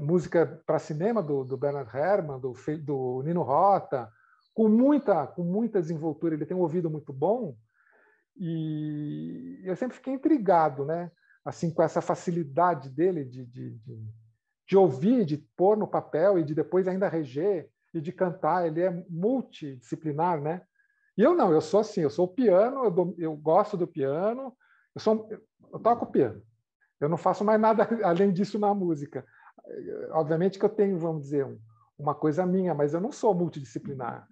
música para cinema do Bernard Herrmann, do Nino Rota, com muita desenvoltura. Ele tem um ouvido muito bom e eu sempre fiquei intrigado, né? Assim, com essa facilidade dele de ouvir, de pôr no papel e de depois ainda reger e de cantar. Ele é multidisciplinar, né? E eu não, eu sou assim, eu sou o piano, eu gosto do piano, eu toco piano. Eu não faço mais nada além disso na música. Obviamente que eu tenho, vamos dizer, uma coisa minha, mas eu não sou multidisciplinar,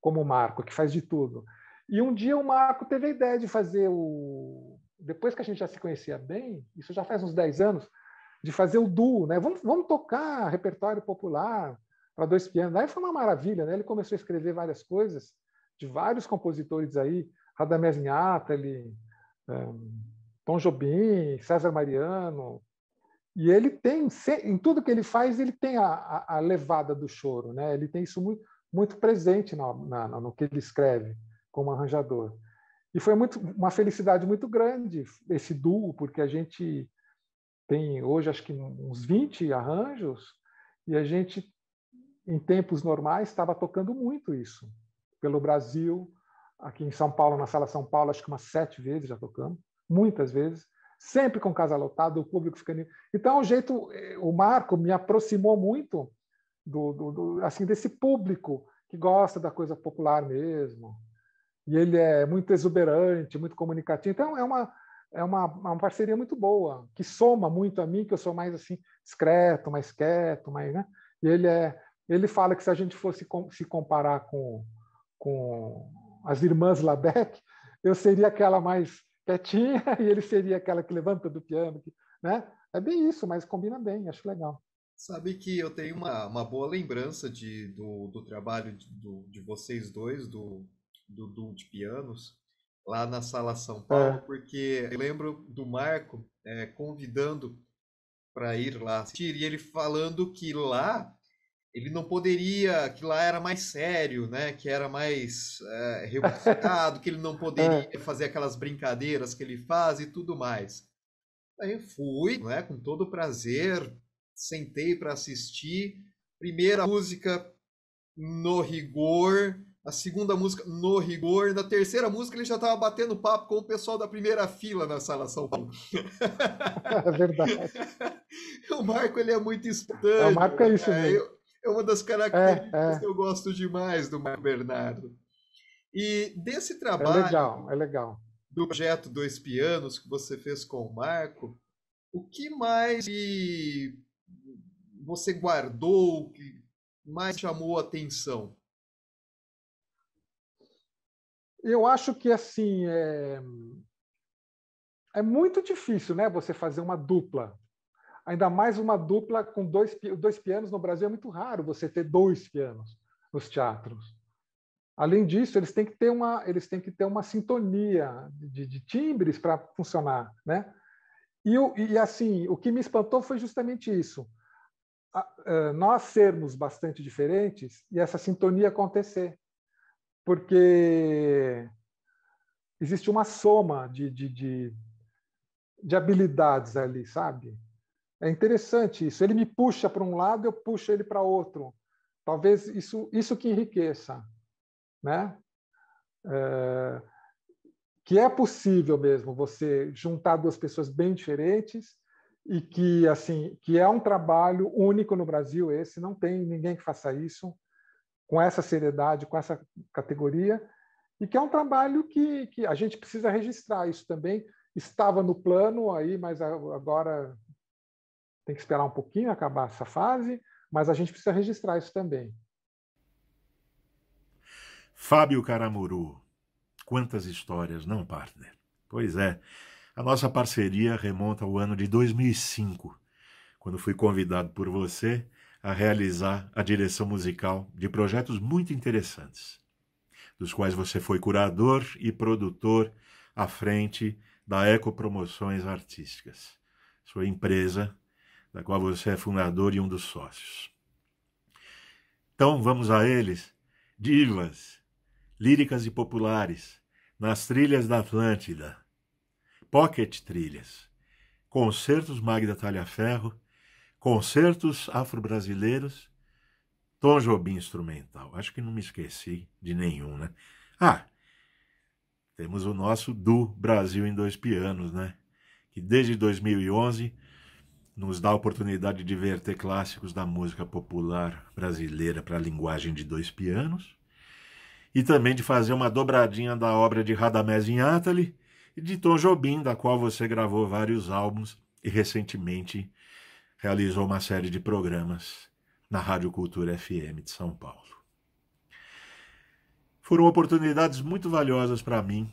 como o Marco, que faz de tudo. E um dia o Marco teve a ideia de fazer depois que a gente já se conhecia bem, isso já faz uns 10 anos, de fazer o duo, né? Vamos tocar repertório popular para 2 pianos. Aí foi uma maravilha, né? Ele começou a escrever várias coisas de vários compositores aí, Radamés Inhatali, Tom Jobim, César Mariano, e ele tem, em tudo que ele faz, ele tem a levada do choro, né? Ele tem isso muito, muito presente no que ele escreve como arranjador. E foi uma felicidade muito grande esse duo, porque a gente tem hoje acho que uns 20 arranjos, e a gente, em tempos normais, estava tocando muito isso pelo Brasil. Aqui em São Paulo, na Sala São Paulo, acho que umas 7 vezes já tocamos, muitas vezes, sempre com casa lotada, o público ficando. Então, o Marco me aproximou muito assim, desse público que gosta da coisa popular mesmo. E ele é muito exuberante, muito comunicativo. Então, é uma parceria muito boa, que soma muito a mim, que eu sou mais assim, discreto, mais quieto, né? E ele fala que se a gente fosse se comparar com as irmãs Labec, eu seria aquela mais quietinha e ele seria aquela que levanta do piano, né? É bem isso, mas combina bem, acho legal. Sabe que eu tenho uma boa lembrança do trabalho de vocês dois, do duo de pianos, lá na Sala São Paulo, porque eu lembro do Marco convidando para ir lá assistir, e ele falando que lá ele não poderia, que lá era mais sério, né? Que era mais rebuscado, que ele não poderia fazer aquelas brincadeiras que ele faz e tudo mais. Aí eu fui, né, com todo prazer, sentei para assistir. Primeira música no rigor, a segunda música no rigor, na terceira música ele já estava batendo papo com o pessoal da primeira fila na Sala São Paulo. É verdade. O Marco, ele é muito espontâneo. O Marco é isso mesmo. É uma das características que eu gosto demais do Marco Bernardo. E desse trabalho... É legal. Do projeto 2 Pianos que você fez com o Marco, o que mais você guardou, o que mais chamou a atenção? Eu acho que assim é muito difícil, né, você fazer uma dupla. Ainda mais uma dupla com dois pianos. No Brasil é muito raro você ter 2 pianos nos teatros. Além disso, eles têm que ter uma sintonia de timbres para funcionar, né? E assim, o que me espantou foi justamente isso. Nós sermos bastante diferentes e essa sintonia acontecer. Porque existe uma soma de habilidades ali, sabe? É interessante isso. Ele me puxa para um lado, eu puxo ele para outro. Talvez isso que enriqueça, né? Que é possível mesmo você juntar 2 pessoas bem diferentes e que é um trabalho único no Brasil. Esse não tem ninguém que faça isso com essa seriedade, com essa categoria, e que é um trabalho que a gente precisa registrar. Isso também estava no plano aí, mas agora tem que esperar um pouquinho acabar essa fase, mas a gente precisa registrar isso também. Fábio Caramuru, quantas histórias, não, partner? Pois é, a nossa parceria remonta ao ano de 2005, quando fui convidado por você a realizar a direção musical de projetos muito interessantes, dos quais você foi curador e produtor à frente da Eco Promoções Artísticas, sua empresa, da qual você é fundador e um dos sócios. Então, vamos a eles. Divas, líricas e populares, nas trilhas da Atlântida, pocket trilhas, concertos Magda Talhaferro, concertos afro-brasileiros, Tom Jobim instrumental. Acho que não me esqueci de nenhum, né? Ah, temos o nosso do Brasil em 2 pianos, né? Que desde 2011 nos dá a oportunidade de verter clássicos da música popular brasileira para a linguagem de 2 pianos e também de fazer uma dobradinha da obra de Radamés Inátali e de Tom Jobim, da qual você gravou vários álbuns e recentemente realizou uma série de programas na Rádio Cultura FM de São Paulo. Foram oportunidades muito valiosas para mim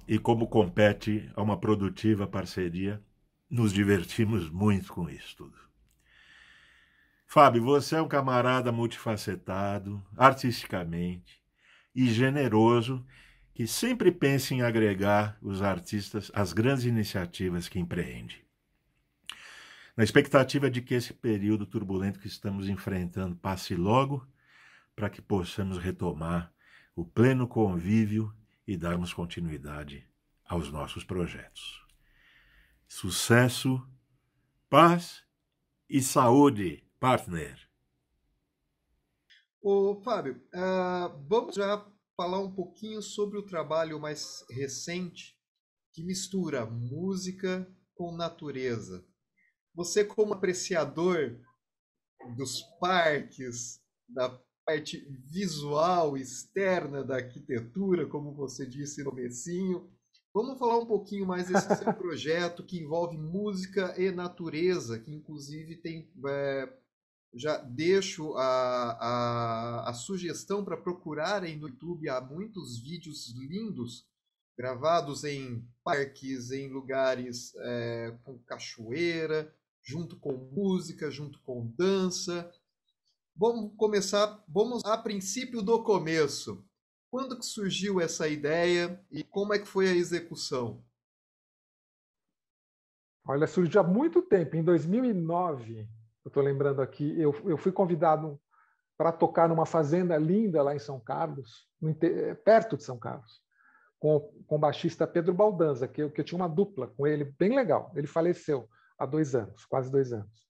e, como compete a uma produtiva parceria, nos divertimos muito com isso tudo. Fábio, você é um camarada multifacetado, artisticamente, e generoso, que sempre pensa em agregar os artistas às grandes iniciativas que empreende. Na expectativa de que esse período turbulento que estamos enfrentando passe logo, para que possamos retomar o pleno convívio e darmos continuidade aos nossos projetos. Sucesso, paz e saúde, partner! Ô, Fábio, vamos já falar um pouquinho sobre o trabalho mais recente que mistura música com natureza. Você, como apreciador dos parques, da parte visual externa da arquitetura, como você disse no comecinho, vamos falar um pouquinho mais desse seu projeto que envolve música e natureza, que inclusive tem... já deixo a sugestão para procurarem no YouTube. Há muitos vídeos lindos gravados em parques, em lugares com cachoeira, junto com música, junto com dança. Vamos a princípio do começo. Quando que surgiu essa ideia e como é que foi a execução? Olha, surgiu há muito tempo, em 2009. Eu estou lembrando aqui, eu fui convidado para tocar numa fazenda linda lá em São Carlos, perto de São Carlos, com o baixista Pedro Baldanza, que eu tinha uma dupla com ele, bem legal. Ele faleceu há 2 anos, quase 2 anos.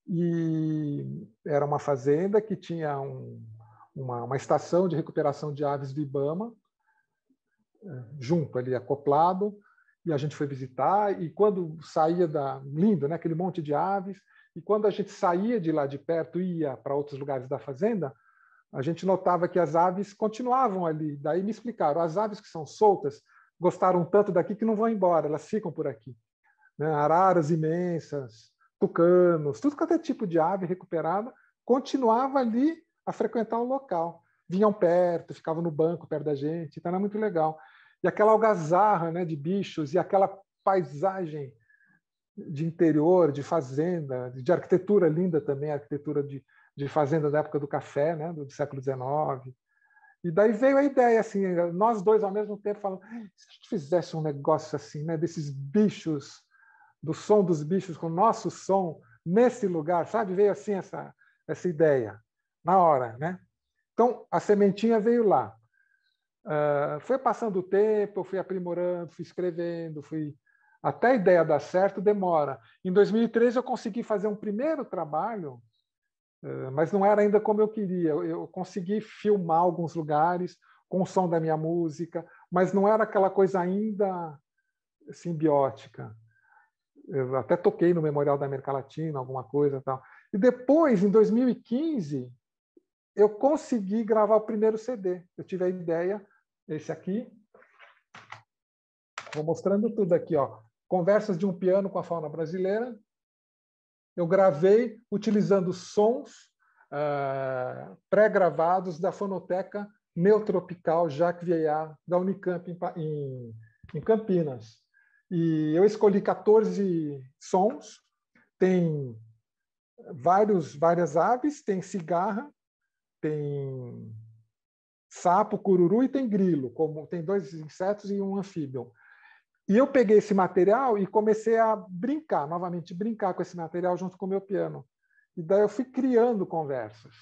E era uma fazenda que tinha uma estação de recuperação de aves do Ibama, junto ali, acoplado, e a gente foi visitar, e quando saía lindo, né, aquele monte de aves, e quando a gente saía de lá de perto e ia para outros lugares da fazenda, a gente notava que as aves continuavam ali. Daí me explicaram, as aves que são soltas gostaram tanto daqui que não vão embora, elas ficam por aqui. Né? Araras imensas, tucanos, tudo quanto é tipo de ave recuperada, continuava ali a frequentar o local. Vinham perto, ficavam no banco perto da gente, então era muito legal. E aquela algazarra, né, de bichos e aquela paisagem de interior, de fazenda, de arquitetura linda também, a arquitetura de fazenda da época do café, né, do século XIX. E daí veio a ideia, assim, nós dois ao mesmo tempo falando, se a gente fizesse um negócio assim, né, desses bichos, do som dos bichos com o nosso som nesse lugar, sabe? Veio assim essa ideia, na hora, né? Então, a sementinha veio lá. Foi passando o tempo, eu fui aprimorando, fui escrevendo, até a ideia dar certo demora. Em 2013 eu consegui fazer um primeiro trabalho, mas não era ainda como eu queria. Eu consegui filmar alguns lugares com o som da minha música, mas não era aquela coisa ainda simbiótica. Eu até toquei no Memorial da América Latina, alguma coisa e tal. E depois, em 2015, eu consegui gravar o primeiro CD. Eu tive a ideia, esse aqui. Vou mostrando tudo aqui, ó. Conversas de um piano com a fauna brasileira. Eu gravei utilizando sons pré-gravados da fonoteca Neotropical Jacques Vieillard, da Unicamp, em Campinas. E eu escolhi 14 sons. Tem várias aves, tem cigarra, tem sapo, cururu e tem grilo, como tem 2 insetos e um anfíbio. E eu peguei esse material e comecei a brincar, novamente, brincar com esse material junto com o meu piano. E daí eu fui criando conversas.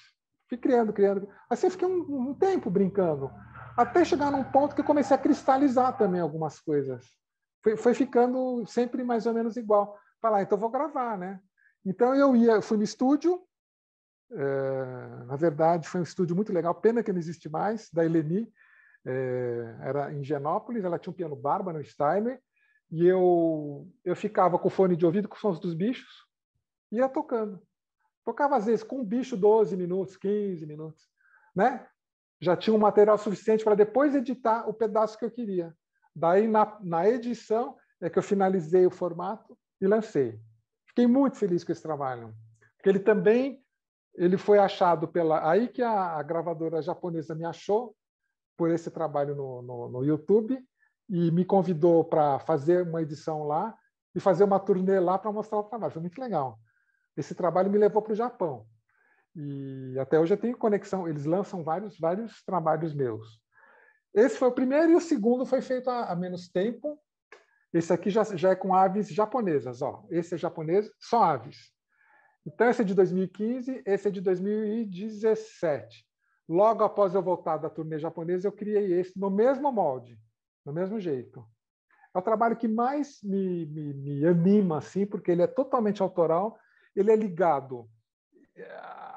Fui criando. Assim, eu fiquei um tempo brincando, até chegar num ponto que eu comecei a cristalizar também algumas coisas. Foi ficando sempre mais ou menos igual. Falar, então eu vou gravar, né? Então eu fui no estúdio, na verdade foi um estúdio muito legal, pena que não existe mais, da Eleni, era em Genópolis, ela tinha um piano bárbaro, no Steiner, e eu ficava com fone de ouvido, com os sons dos bichos, e ia tocando. Tocava às vezes com um bicho 12 minutos, 15 minutos, né? Já tinha um material suficiente para depois editar o pedaço que eu queria. Daí, na edição, é que eu finalizei o formato e lancei. Fiquei muito feliz com esse trabalho, porque ele foi achado aí que a gravadora japonesa me achou por esse trabalho no YouTube e me convidou para fazer uma edição lá e fazer uma turnê lá para mostrar o trabalho. Foi muito legal. Esse trabalho me levou para o Japão. E até hoje eu tenho conexão. Eles lançam vários trabalhos meus. Esse foi o primeiro e o segundo foi feito há menos tempo. Esse aqui já é com aves japonesas. Ó. Esse é japonês, só aves. Então, esse é de 2015, esse é de 2017. Logo após eu voltar da turnê japonesa, eu criei esse no mesmo molde, no mesmo jeito. É o trabalho que mais me anima, assim, porque ele é totalmente autoral, ele é ligado.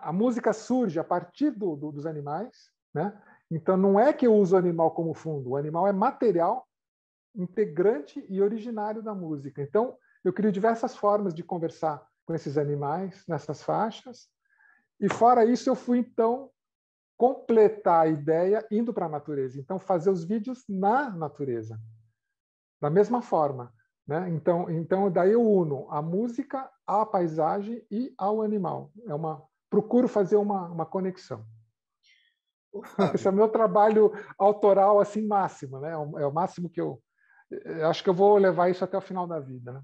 A música surge a partir dos animais, né? Então, não é que eu uso o animal como fundo, o animal é material integrante e originário da música. Então, eu crio diversas formas de conversar com esses animais nessas faixas. E fora isso, eu fui então completar a ideia indo para a natureza. Então, fazer os vídeos na natureza, da mesma forma, né? Então daí eu uno a música à paisagem e ao animal. Procuro fazer uma conexão. Esse é o meu trabalho autoral assim máximo, né? É o máximo que eu acho que eu vou levar isso até o final da vida, né?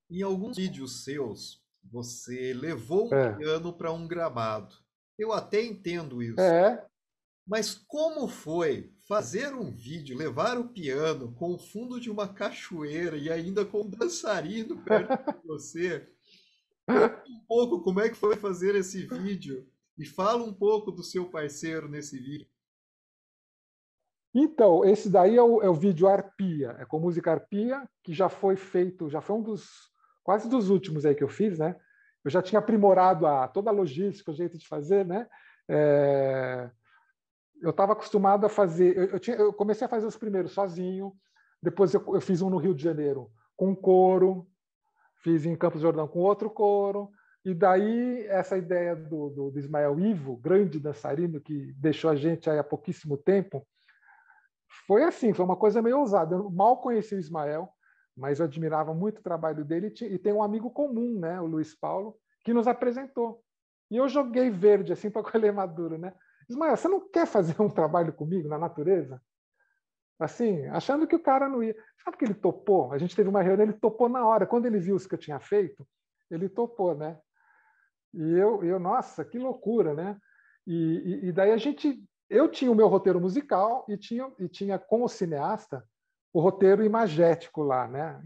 Em alguns vídeos seus, você levou um É, piano para um gramado. Eu até entendo isso. é. Mas como foi fazer um vídeo, levar o piano com o fundo de uma cachoeira e ainda com um dançarino perto de você? Conta um pouco como é que foi fazer esse vídeo e fala um pouco do seu parceiro nesse vídeo. Então, esse daí é o vídeo Arpia, é com música Arpia, que já foi feito, já foi um dos quase dos últimos aí que eu fiz, né? Eu já tinha aprimorado toda a logística, o jeito de fazer, né? É, eu estava acostumado a fazer, eu comecei a fazer os primeiros sozinho, depois eu fiz um no Rio de Janeiro com um coro, fiz em Campos do Jordão com outro coro, e daí essa ideia do Ismael Ivo, grande dançarino que deixou a gente aí há pouquíssimo tempo, foi assim, foi uma coisa meio ousada. Eu mal conheci o Ismael, mas eu admirava muito o trabalho dele e tem um amigo comum, né, o Luiz Paulo, que nos apresentou. E eu joguei verde assim para colher maduro, né? Ismael, você não quer fazer um trabalho comigo na natureza? Assim, achando que o cara não ia. Sabe que ele topou? A gente teve uma reunião, ele topou na hora. Quando ele viu o que eu tinha feito, ele topou, né? E nossa, que loucura, né? E daí eu tinha o meu roteiro musical e tinha com o cineasta o roteiro imagético lá, né?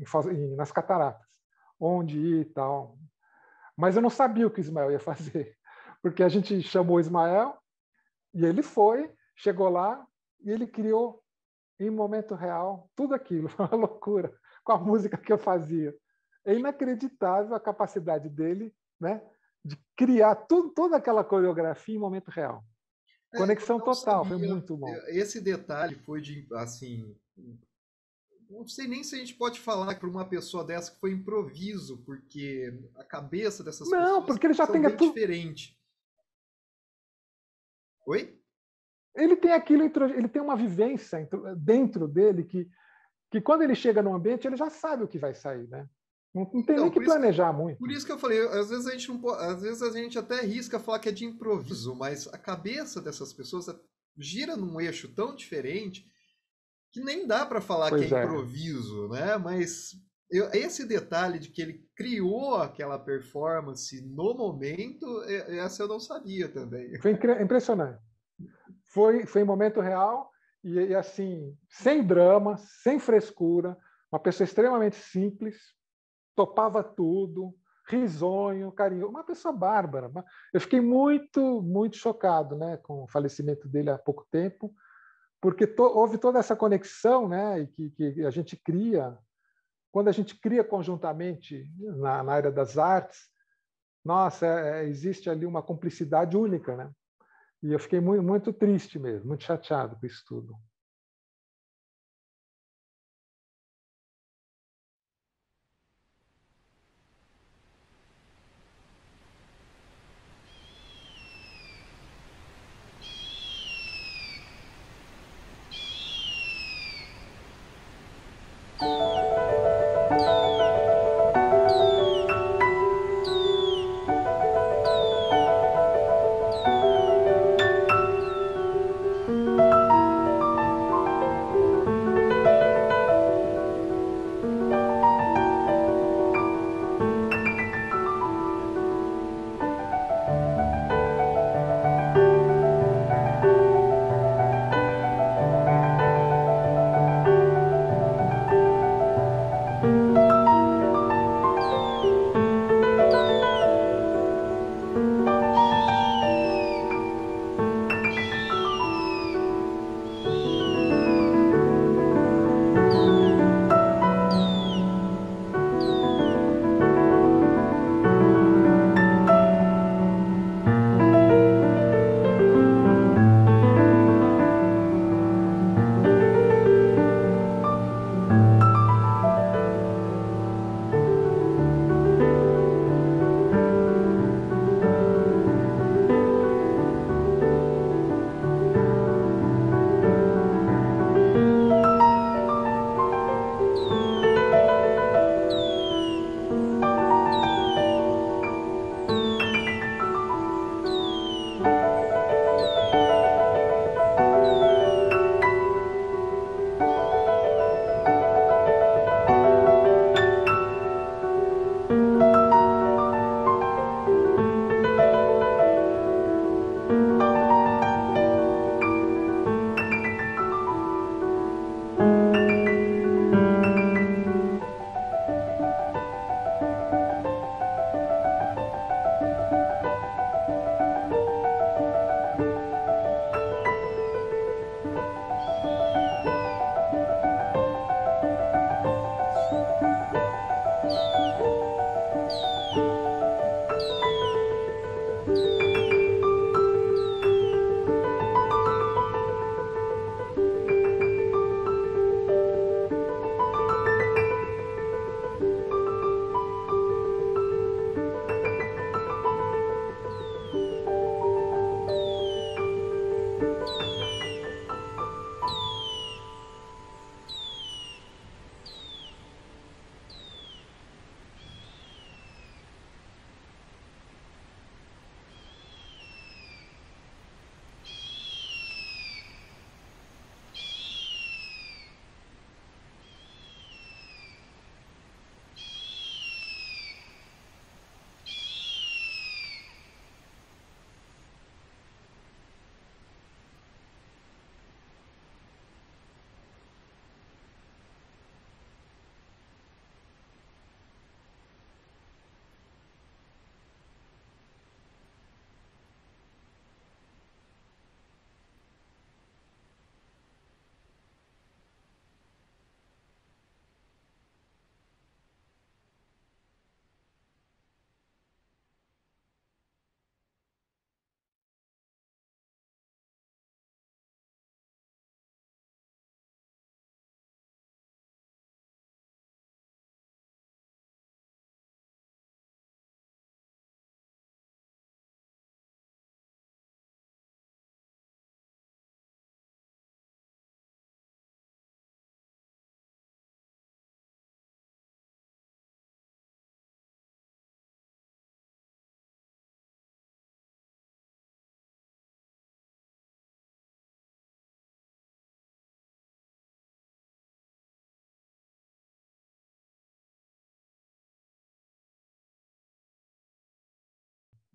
Nas Cataratas, onde ir e tal. Mas eu não sabia o que o Ismael ia fazer, porque a gente chamou o Ismael e ele foi, chegou lá e ele criou em momento real tudo aquilo, foi uma loucura, com a música que eu fazia. É inacreditável a capacidade dele, né, de criar toda aquela coreografia em momento real. Eu Conexão não total, foi sabia. muito bom. Esse detalhe foi de, assim, não sei nem se a gente pode falar para uma pessoa dessa que foi improviso, porque a cabeça dessas Não, pessoas porque ele já são tem bem tudo. diferente. Oi? Ele tem aquilo, ele tem uma vivência dentro dele que quando ele chega no ambiente, ele já sabe o que vai sair, né? Não tem nem Então, que planejar muito. por isso que eu falei, às vezes a gente não pode, às vezes a gente até arrisca falar que é de improviso, mas a cabeça dessas pessoas gira num eixo tão diferente que nem dá para falar que é Pois é. improviso, né? Mas esse detalhe de que ele criou aquela performance no momento, essa eu não sabia também. Foi impressionante. Foi em momento real e assim, sem drama, sem frescura, uma pessoa extremamente simples, topava tudo, risonho, carinhoso, uma pessoa bárbara. Eu fiquei muito, muito chocado, né, com o falecimento dele há pouco tempo, porque houve toda essa conexão, né, e que a gente cria, quando a gente cria conjuntamente na área das artes, nossa, existe ali uma cumplicidade única, né? E eu fiquei muito, muito triste mesmo, muito chateado com isso tudo.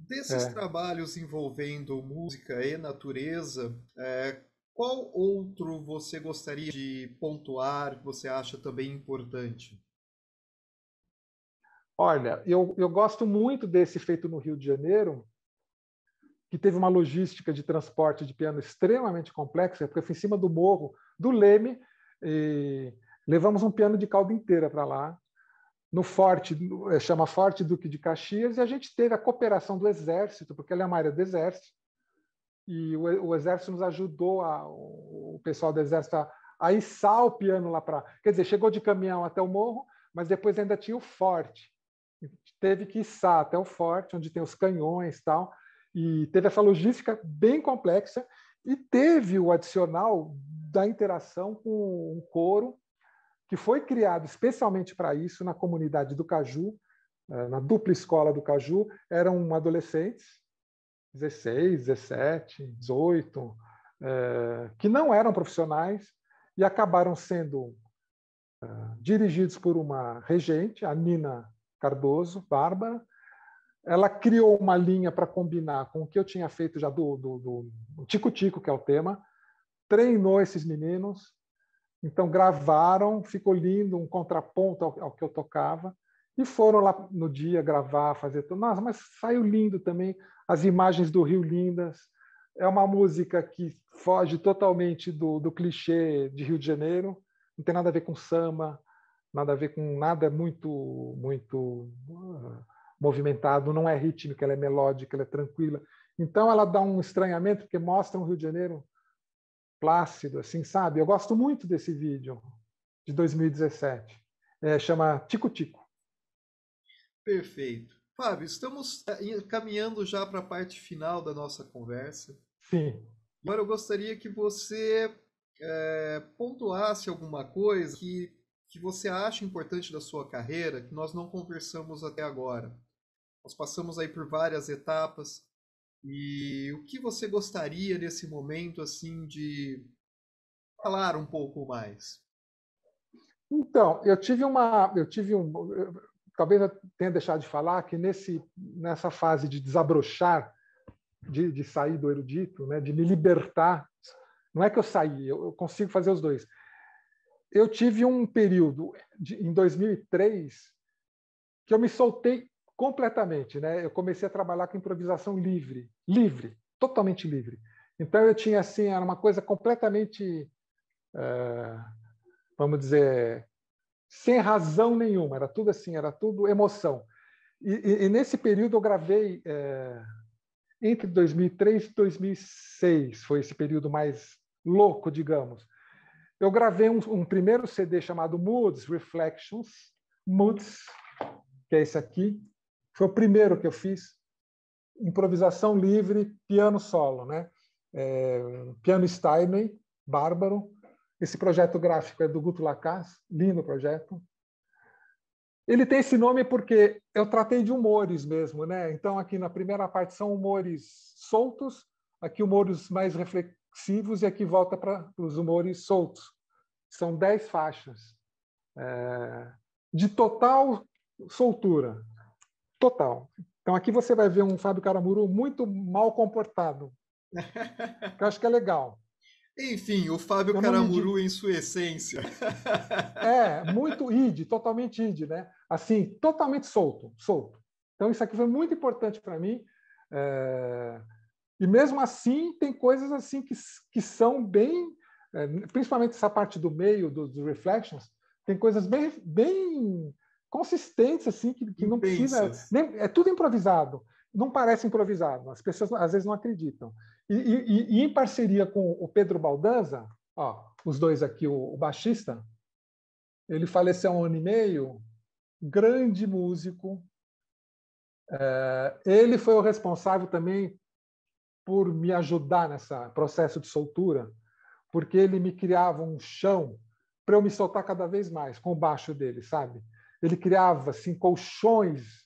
Desses trabalhos envolvendo música e natureza, qual outro você gostaria de pontuar, que você acha também importante? Olha, eu gosto muito desse feito no Rio de Janeiro, que teve uma logística de transporte de piano extremamente complexa, porque foi em cima do morro do Leme, e levamos um piano de cauda inteira para lá, no Forte, chama Forte Duque de Caxias, e a gente teve a cooperação do Exército, porque ela é uma área do Exército, e o Exército nos ajudou, o pessoal do Exército, a içar o piano lá para... Quer dizer, chegou de caminhão até o morro, mas depois ainda tinha o Forte. Teve que içar até o Forte, onde tem os canhões e tal, e teve essa logística bem complexa, e teve o adicional da interação com um coro, que foi criado especialmente para isso na comunidade do Caju, na dupla escola do Caju. Eram adolescentes, 16, 17, 18, que não eram profissionais e acabaram sendo dirigidos por uma regente, a Nina Cardoso, Bárbara. Ela criou uma linha para combinar com o que eu tinha feito já do Tico-Tico, que é o tema, treinou esses meninos. Então, gravaram, ficou lindo, um contraponto ao que eu tocava, e foram lá no dia gravar, fazer tudo. Nossa, mas saiu lindo também, as imagens do Rio lindas. É uma música que foge totalmente do clichê de Rio de Janeiro, não tem nada a ver com samba, nada a ver com nada muito movimentado, não é rítmica, ela é melódica, ela é tranquila. Então, ela dá um estranhamento, porque mostra um Rio de Janeiro plácido, assim, sabe? Eu gosto muito desse vídeo de 2017. Chama Tico Tico. Perfeito. Fábio, estamos caminhando já para a parte final da nossa conversa. Sim. Agora eu gostaria que você pontuasse alguma coisa que você acha importante da sua carreira, que nós não conversamos até agora. Nós passamos aí por várias etapas. E o que você gostaria nesse momento assim de falar um pouco mais? Então, talvez eu tenha deixado de falar que nessa fase de desabrochar, de sair do erudito, né, de me libertar, não é que eu saí, eu consigo fazer os dois. Eu tive um período em 2003 que eu me soltei completamente, né? Eu comecei a trabalhar com improvisação livre, totalmente livre. Então eu tinha assim, era uma coisa completamente, vamos dizer, sem razão nenhuma. Era tudo assim, era tudo emoção. E nesse período eu gravei entre 2003 e 2006, foi esse período mais louco, digamos. Eu gravei um primeiro CD chamado Moods, Reflections, Moods, que é esse aqui. Foi o primeiro que eu fiz, improvisação livre, piano solo, né? Piano Steinway, bárbaro. Esse projeto gráfico é do Guto Lacasse, lindo projeto. Ele tem esse nome porque eu tratei de humores mesmo, né? Então, aqui na primeira parte são humores soltos, aqui humores mais reflexivos, e aqui volta para os humores soltos. São 10 faixas de total soltura. Total. Então, aqui você vai ver um Fábio Caramuru muito mal comportado. Eu acho que é legal. Enfim, o Fábio Caramuru em sua essência. Muito id, totalmente id, né? Assim, totalmente solto. Então, isso aqui foi muito importante para mim. E mesmo assim, tem coisas assim que são bem... principalmente essa parte do meio, dos Reflections, tem coisas bem consistentes, assim, que não precisa... É tudo improvisado. Não parece improvisado. As pessoas, às vezes, não acreditam. E em parceria com o Pedro Baldanza, os dois aqui, o baixista, ele faleceu há 1 ano e meio, grande músico. Ele foi o responsável também por me ajudar nesse processo de soltura, porque ele me criava um chão para eu me soltar cada vez mais com o baixo dele, sabe? Ele criava assim colchões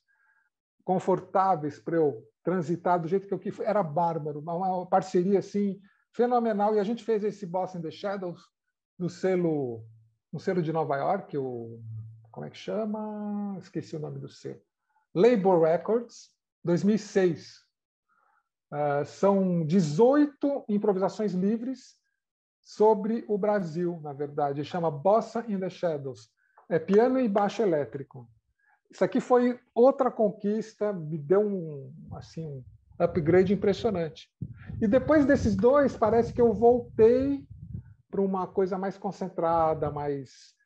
confortáveis para eu transitar do jeito que eu quis. Era bárbaro, uma parceria assim fenomenal. E a gente fez esse Boss in the Shadows no selo de Nova York, como é que chama? Esqueci o nome do selo. Labor Records, 2006. São 18 improvisações livres sobre o Brasil, na verdade. Chama Bossa in the Shadows. É piano e baixo elétrico. Isso aqui foi outra conquista, me deu um upgrade impressionante. E depois desses dois, parece que eu voltei para uma coisa mais concentrada, mais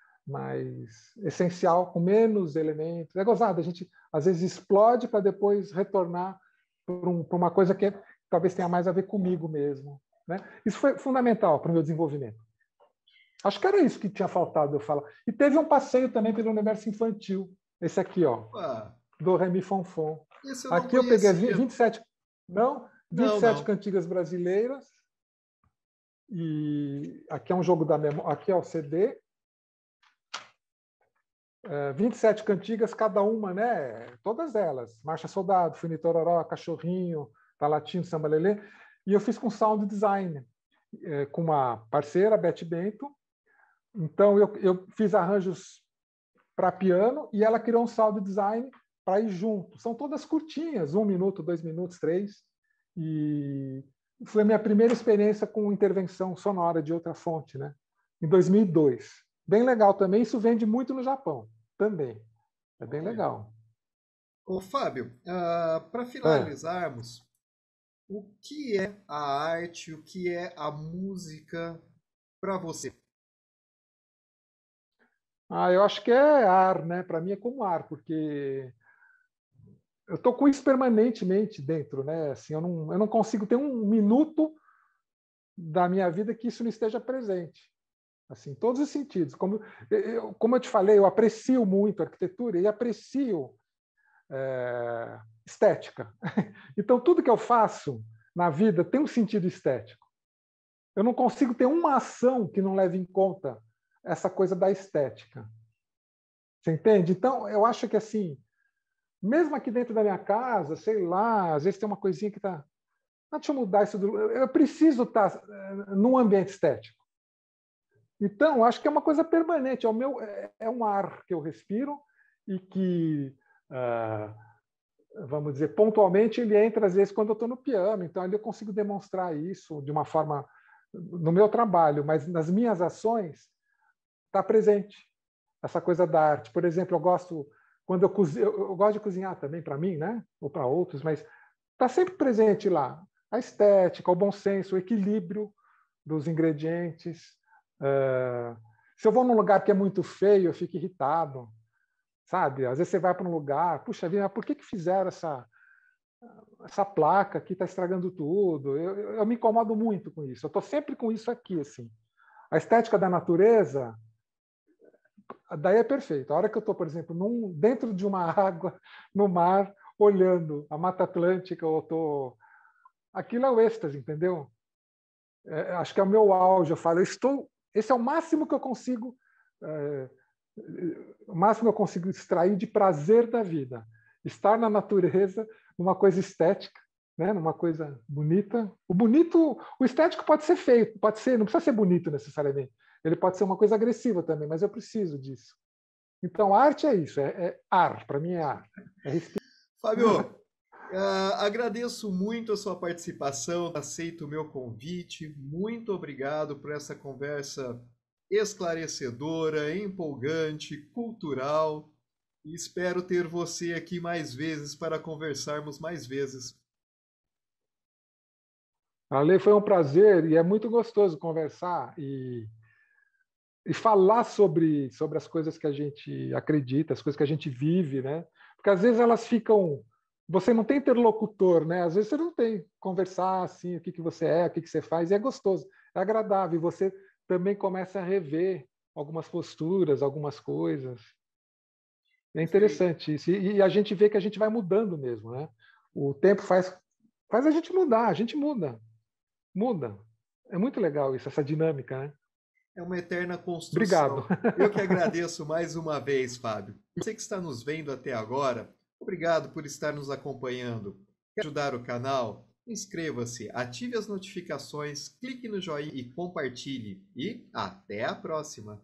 essencial, com menos elementos. É gozado, a gente às vezes explode para depois retornar para uma coisa que talvez tenha mais a ver comigo mesmo. Né? Isso foi fundamental para o meu desenvolvimento. Acho que era isso que tinha faltado eu falar. E teve um passeio também pelo universo infantil. Esse aqui, ó, do Ré Mi Fon Fon. Aqui eu peguei 27 cantigas brasileiras. E aqui é um jogo da memória. Aqui é o CD. 27 cantigas, cada uma, né? Todas elas. Marcha Soldado, Funitororó, Cachorrinho, Tá Latindo, Samba Lelê. E eu fiz com sound design, com uma parceira, Beth Bento. Então, eu fiz arranjos para piano e ela criou um sound design para ir junto. São todas curtinhas, 1 minuto, 2 minutos, 3. E foi a minha primeira experiência com intervenção sonora de outra fonte, né? Em 2002. Bem legal também. Isso vende muito no Japão também. É bem legal. Ô, Fábio, para finalizarmos, o que é a arte, o que é a música para você? Eu acho que é ar, né? Para mim é como ar, porque eu estou com isso permanentemente dentro, né? Assim, eu não consigo ter um minuto da minha vida que isso não esteja presente. Assim, em todos os sentidos. Como eu te falei, eu aprecio muito a arquitetura e aprecio estética. Então, tudo que eu faço na vida tem um sentido estético. Eu não consigo ter uma ação que não leve em conta essa coisa da estética. Você entende? Então, eu acho que, assim, mesmo aqui dentro da minha casa, sei lá, às vezes tem uma coisinha que está... deixa eu mudar isso. Eu preciso estar num ambiente estético. Então, acho que é uma coisa permanente. É um ar que eu respiro e que, vamos dizer, pontualmente ele entra, às vezes, quando eu estou no piano. Então, ali eu consigo demonstrar isso de uma forma no meu trabalho, mas nas minhas ações está presente essa coisa da arte. Por exemplo, eu gosto de cozinhar também para mim, né? Ou para outros, mas está sempre presente lá a estética, o bom senso, o equilíbrio dos ingredientes. Se eu vou num lugar que é muito feio, eu fico irritado, sabe? Às vezes você vai para um lugar, puxa vida, por que fizeram essa placa que está estragando tudo? Eu me incomodo muito com isso. Eu estou sempre com isso aqui, assim. A estética da natureza, daí é perfeito. A hora que eu estou, por exemplo, dentro de uma água, no mar, olhando a Mata Atlântica, aquilo é o êxtase, entendeu? Acho que é o meu auge. Eu falo, esse é o máximo que eu consigo, o máximo que eu consigo extrair de prazer da vida. Estar na natureza, numa coisa estética, né? Numa coisa bonita. O estético pode ser feio, não precisa ser bonito necessariamente. Ele pode ser uma coisa agressiva também, mas eu preciso disso. Então, arte é isso, é ar, para mim é ar. Fábio, agradeço muito a sua participação, aceito o meu convite. Muito obrigado por essa conversa esclarecedora, empolgante, cultural. E espero ter você aqui mais vezes para conversarmos mais vezes. Ale, foi um prazer e é muito gostoso conversar e falar sobre as coisas que a gente acredita, as coisas que a gente vive, né? Porque às vezes elas ficam... Você não tem interlocutor, né? Às vezes você não tem conversar assim, o que você é, o que você faz, e é gostoso, é agradável. E você também começa a rever algumas posturas, algumas coisas. É interessante isso. E a gente vê que a gente vai mudando mesmo, né? O tempo faz a gente mudar, a gente muda. Muda. É muito legal isso, essa dinâmica, né? É uma eterna construção. Obrigado. Eu que agradeço mais uma vez, Fábio. Você que está nos vendo até agora, obrigado por estar nos acompanhando. Quer ajudar o canal? Inscreva-se, ative as notificações, clique no joinha e compartilhe. E até a próxima!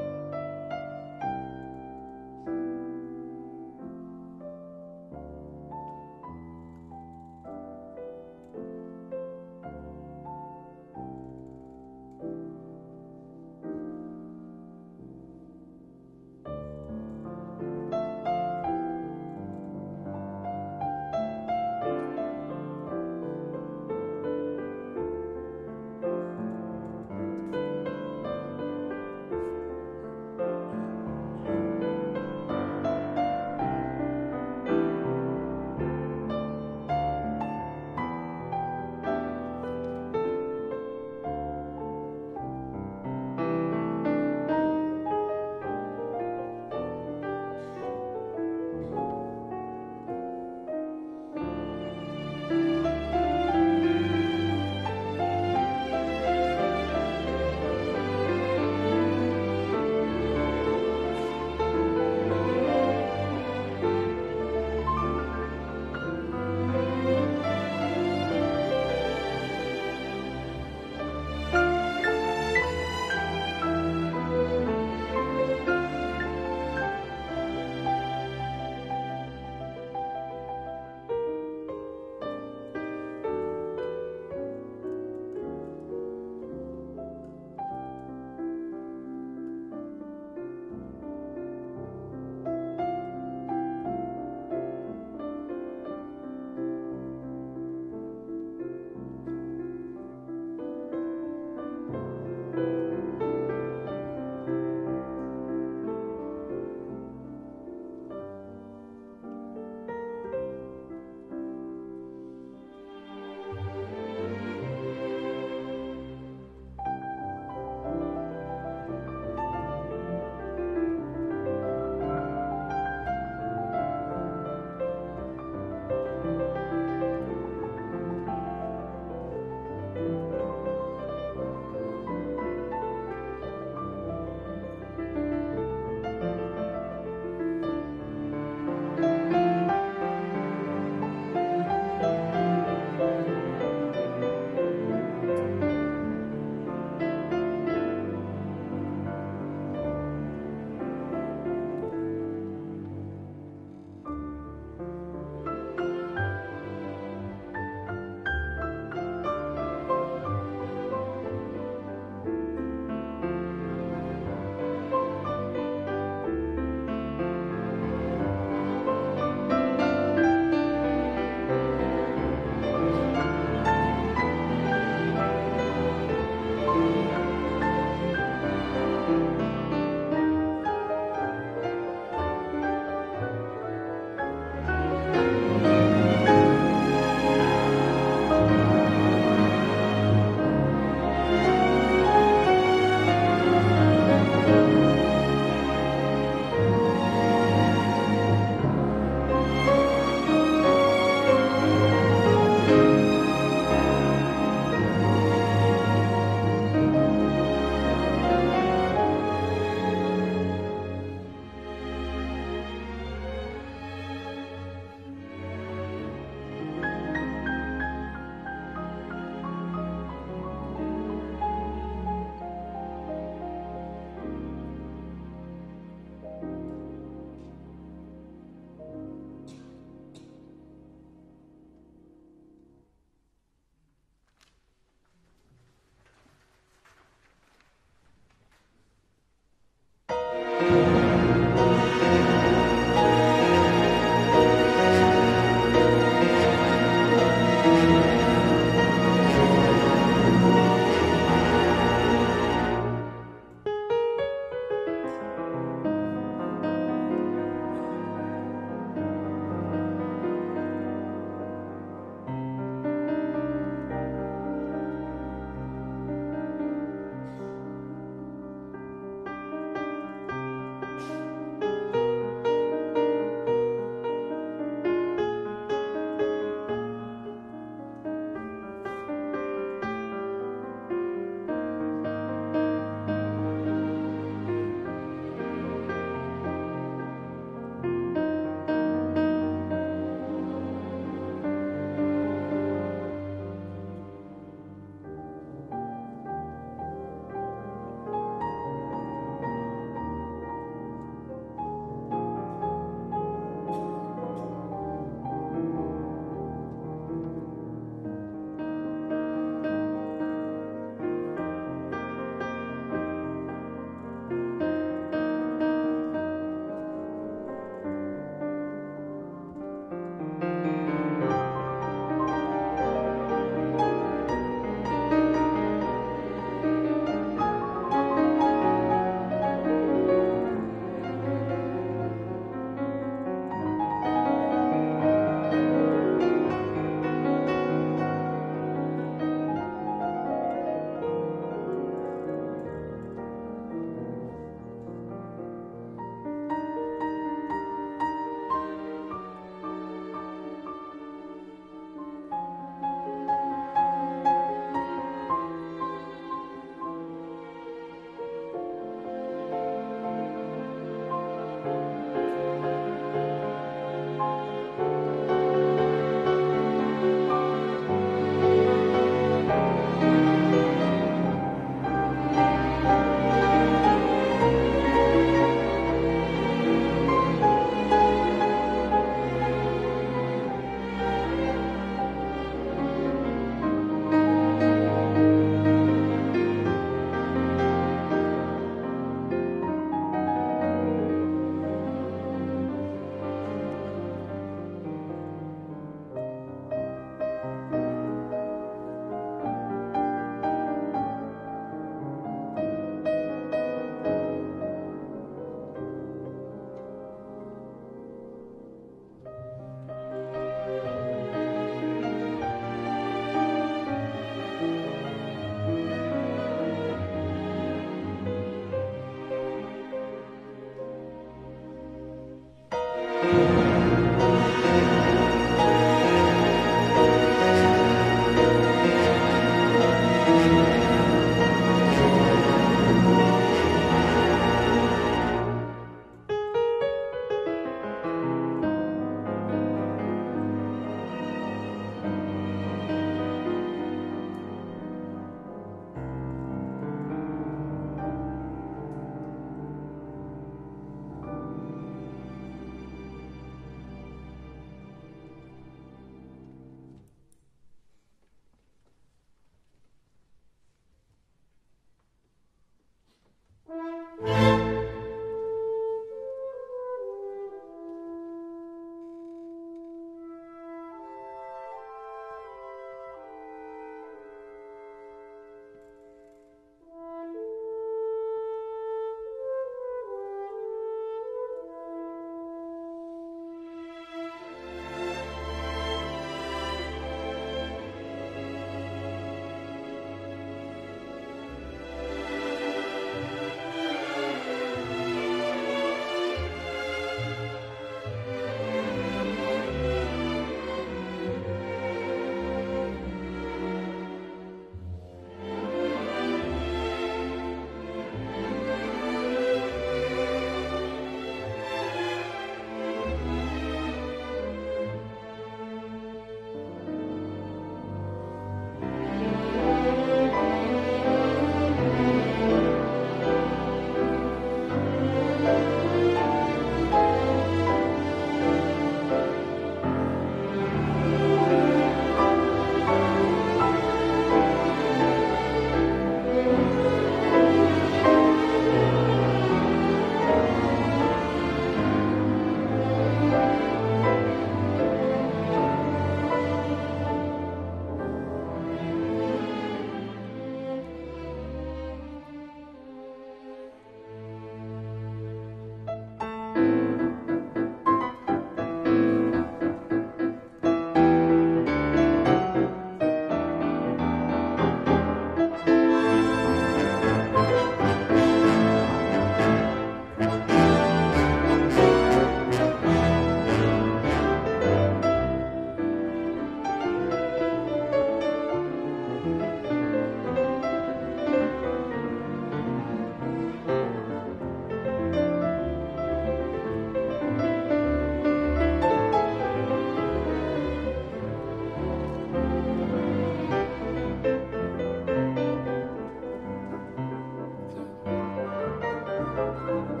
Música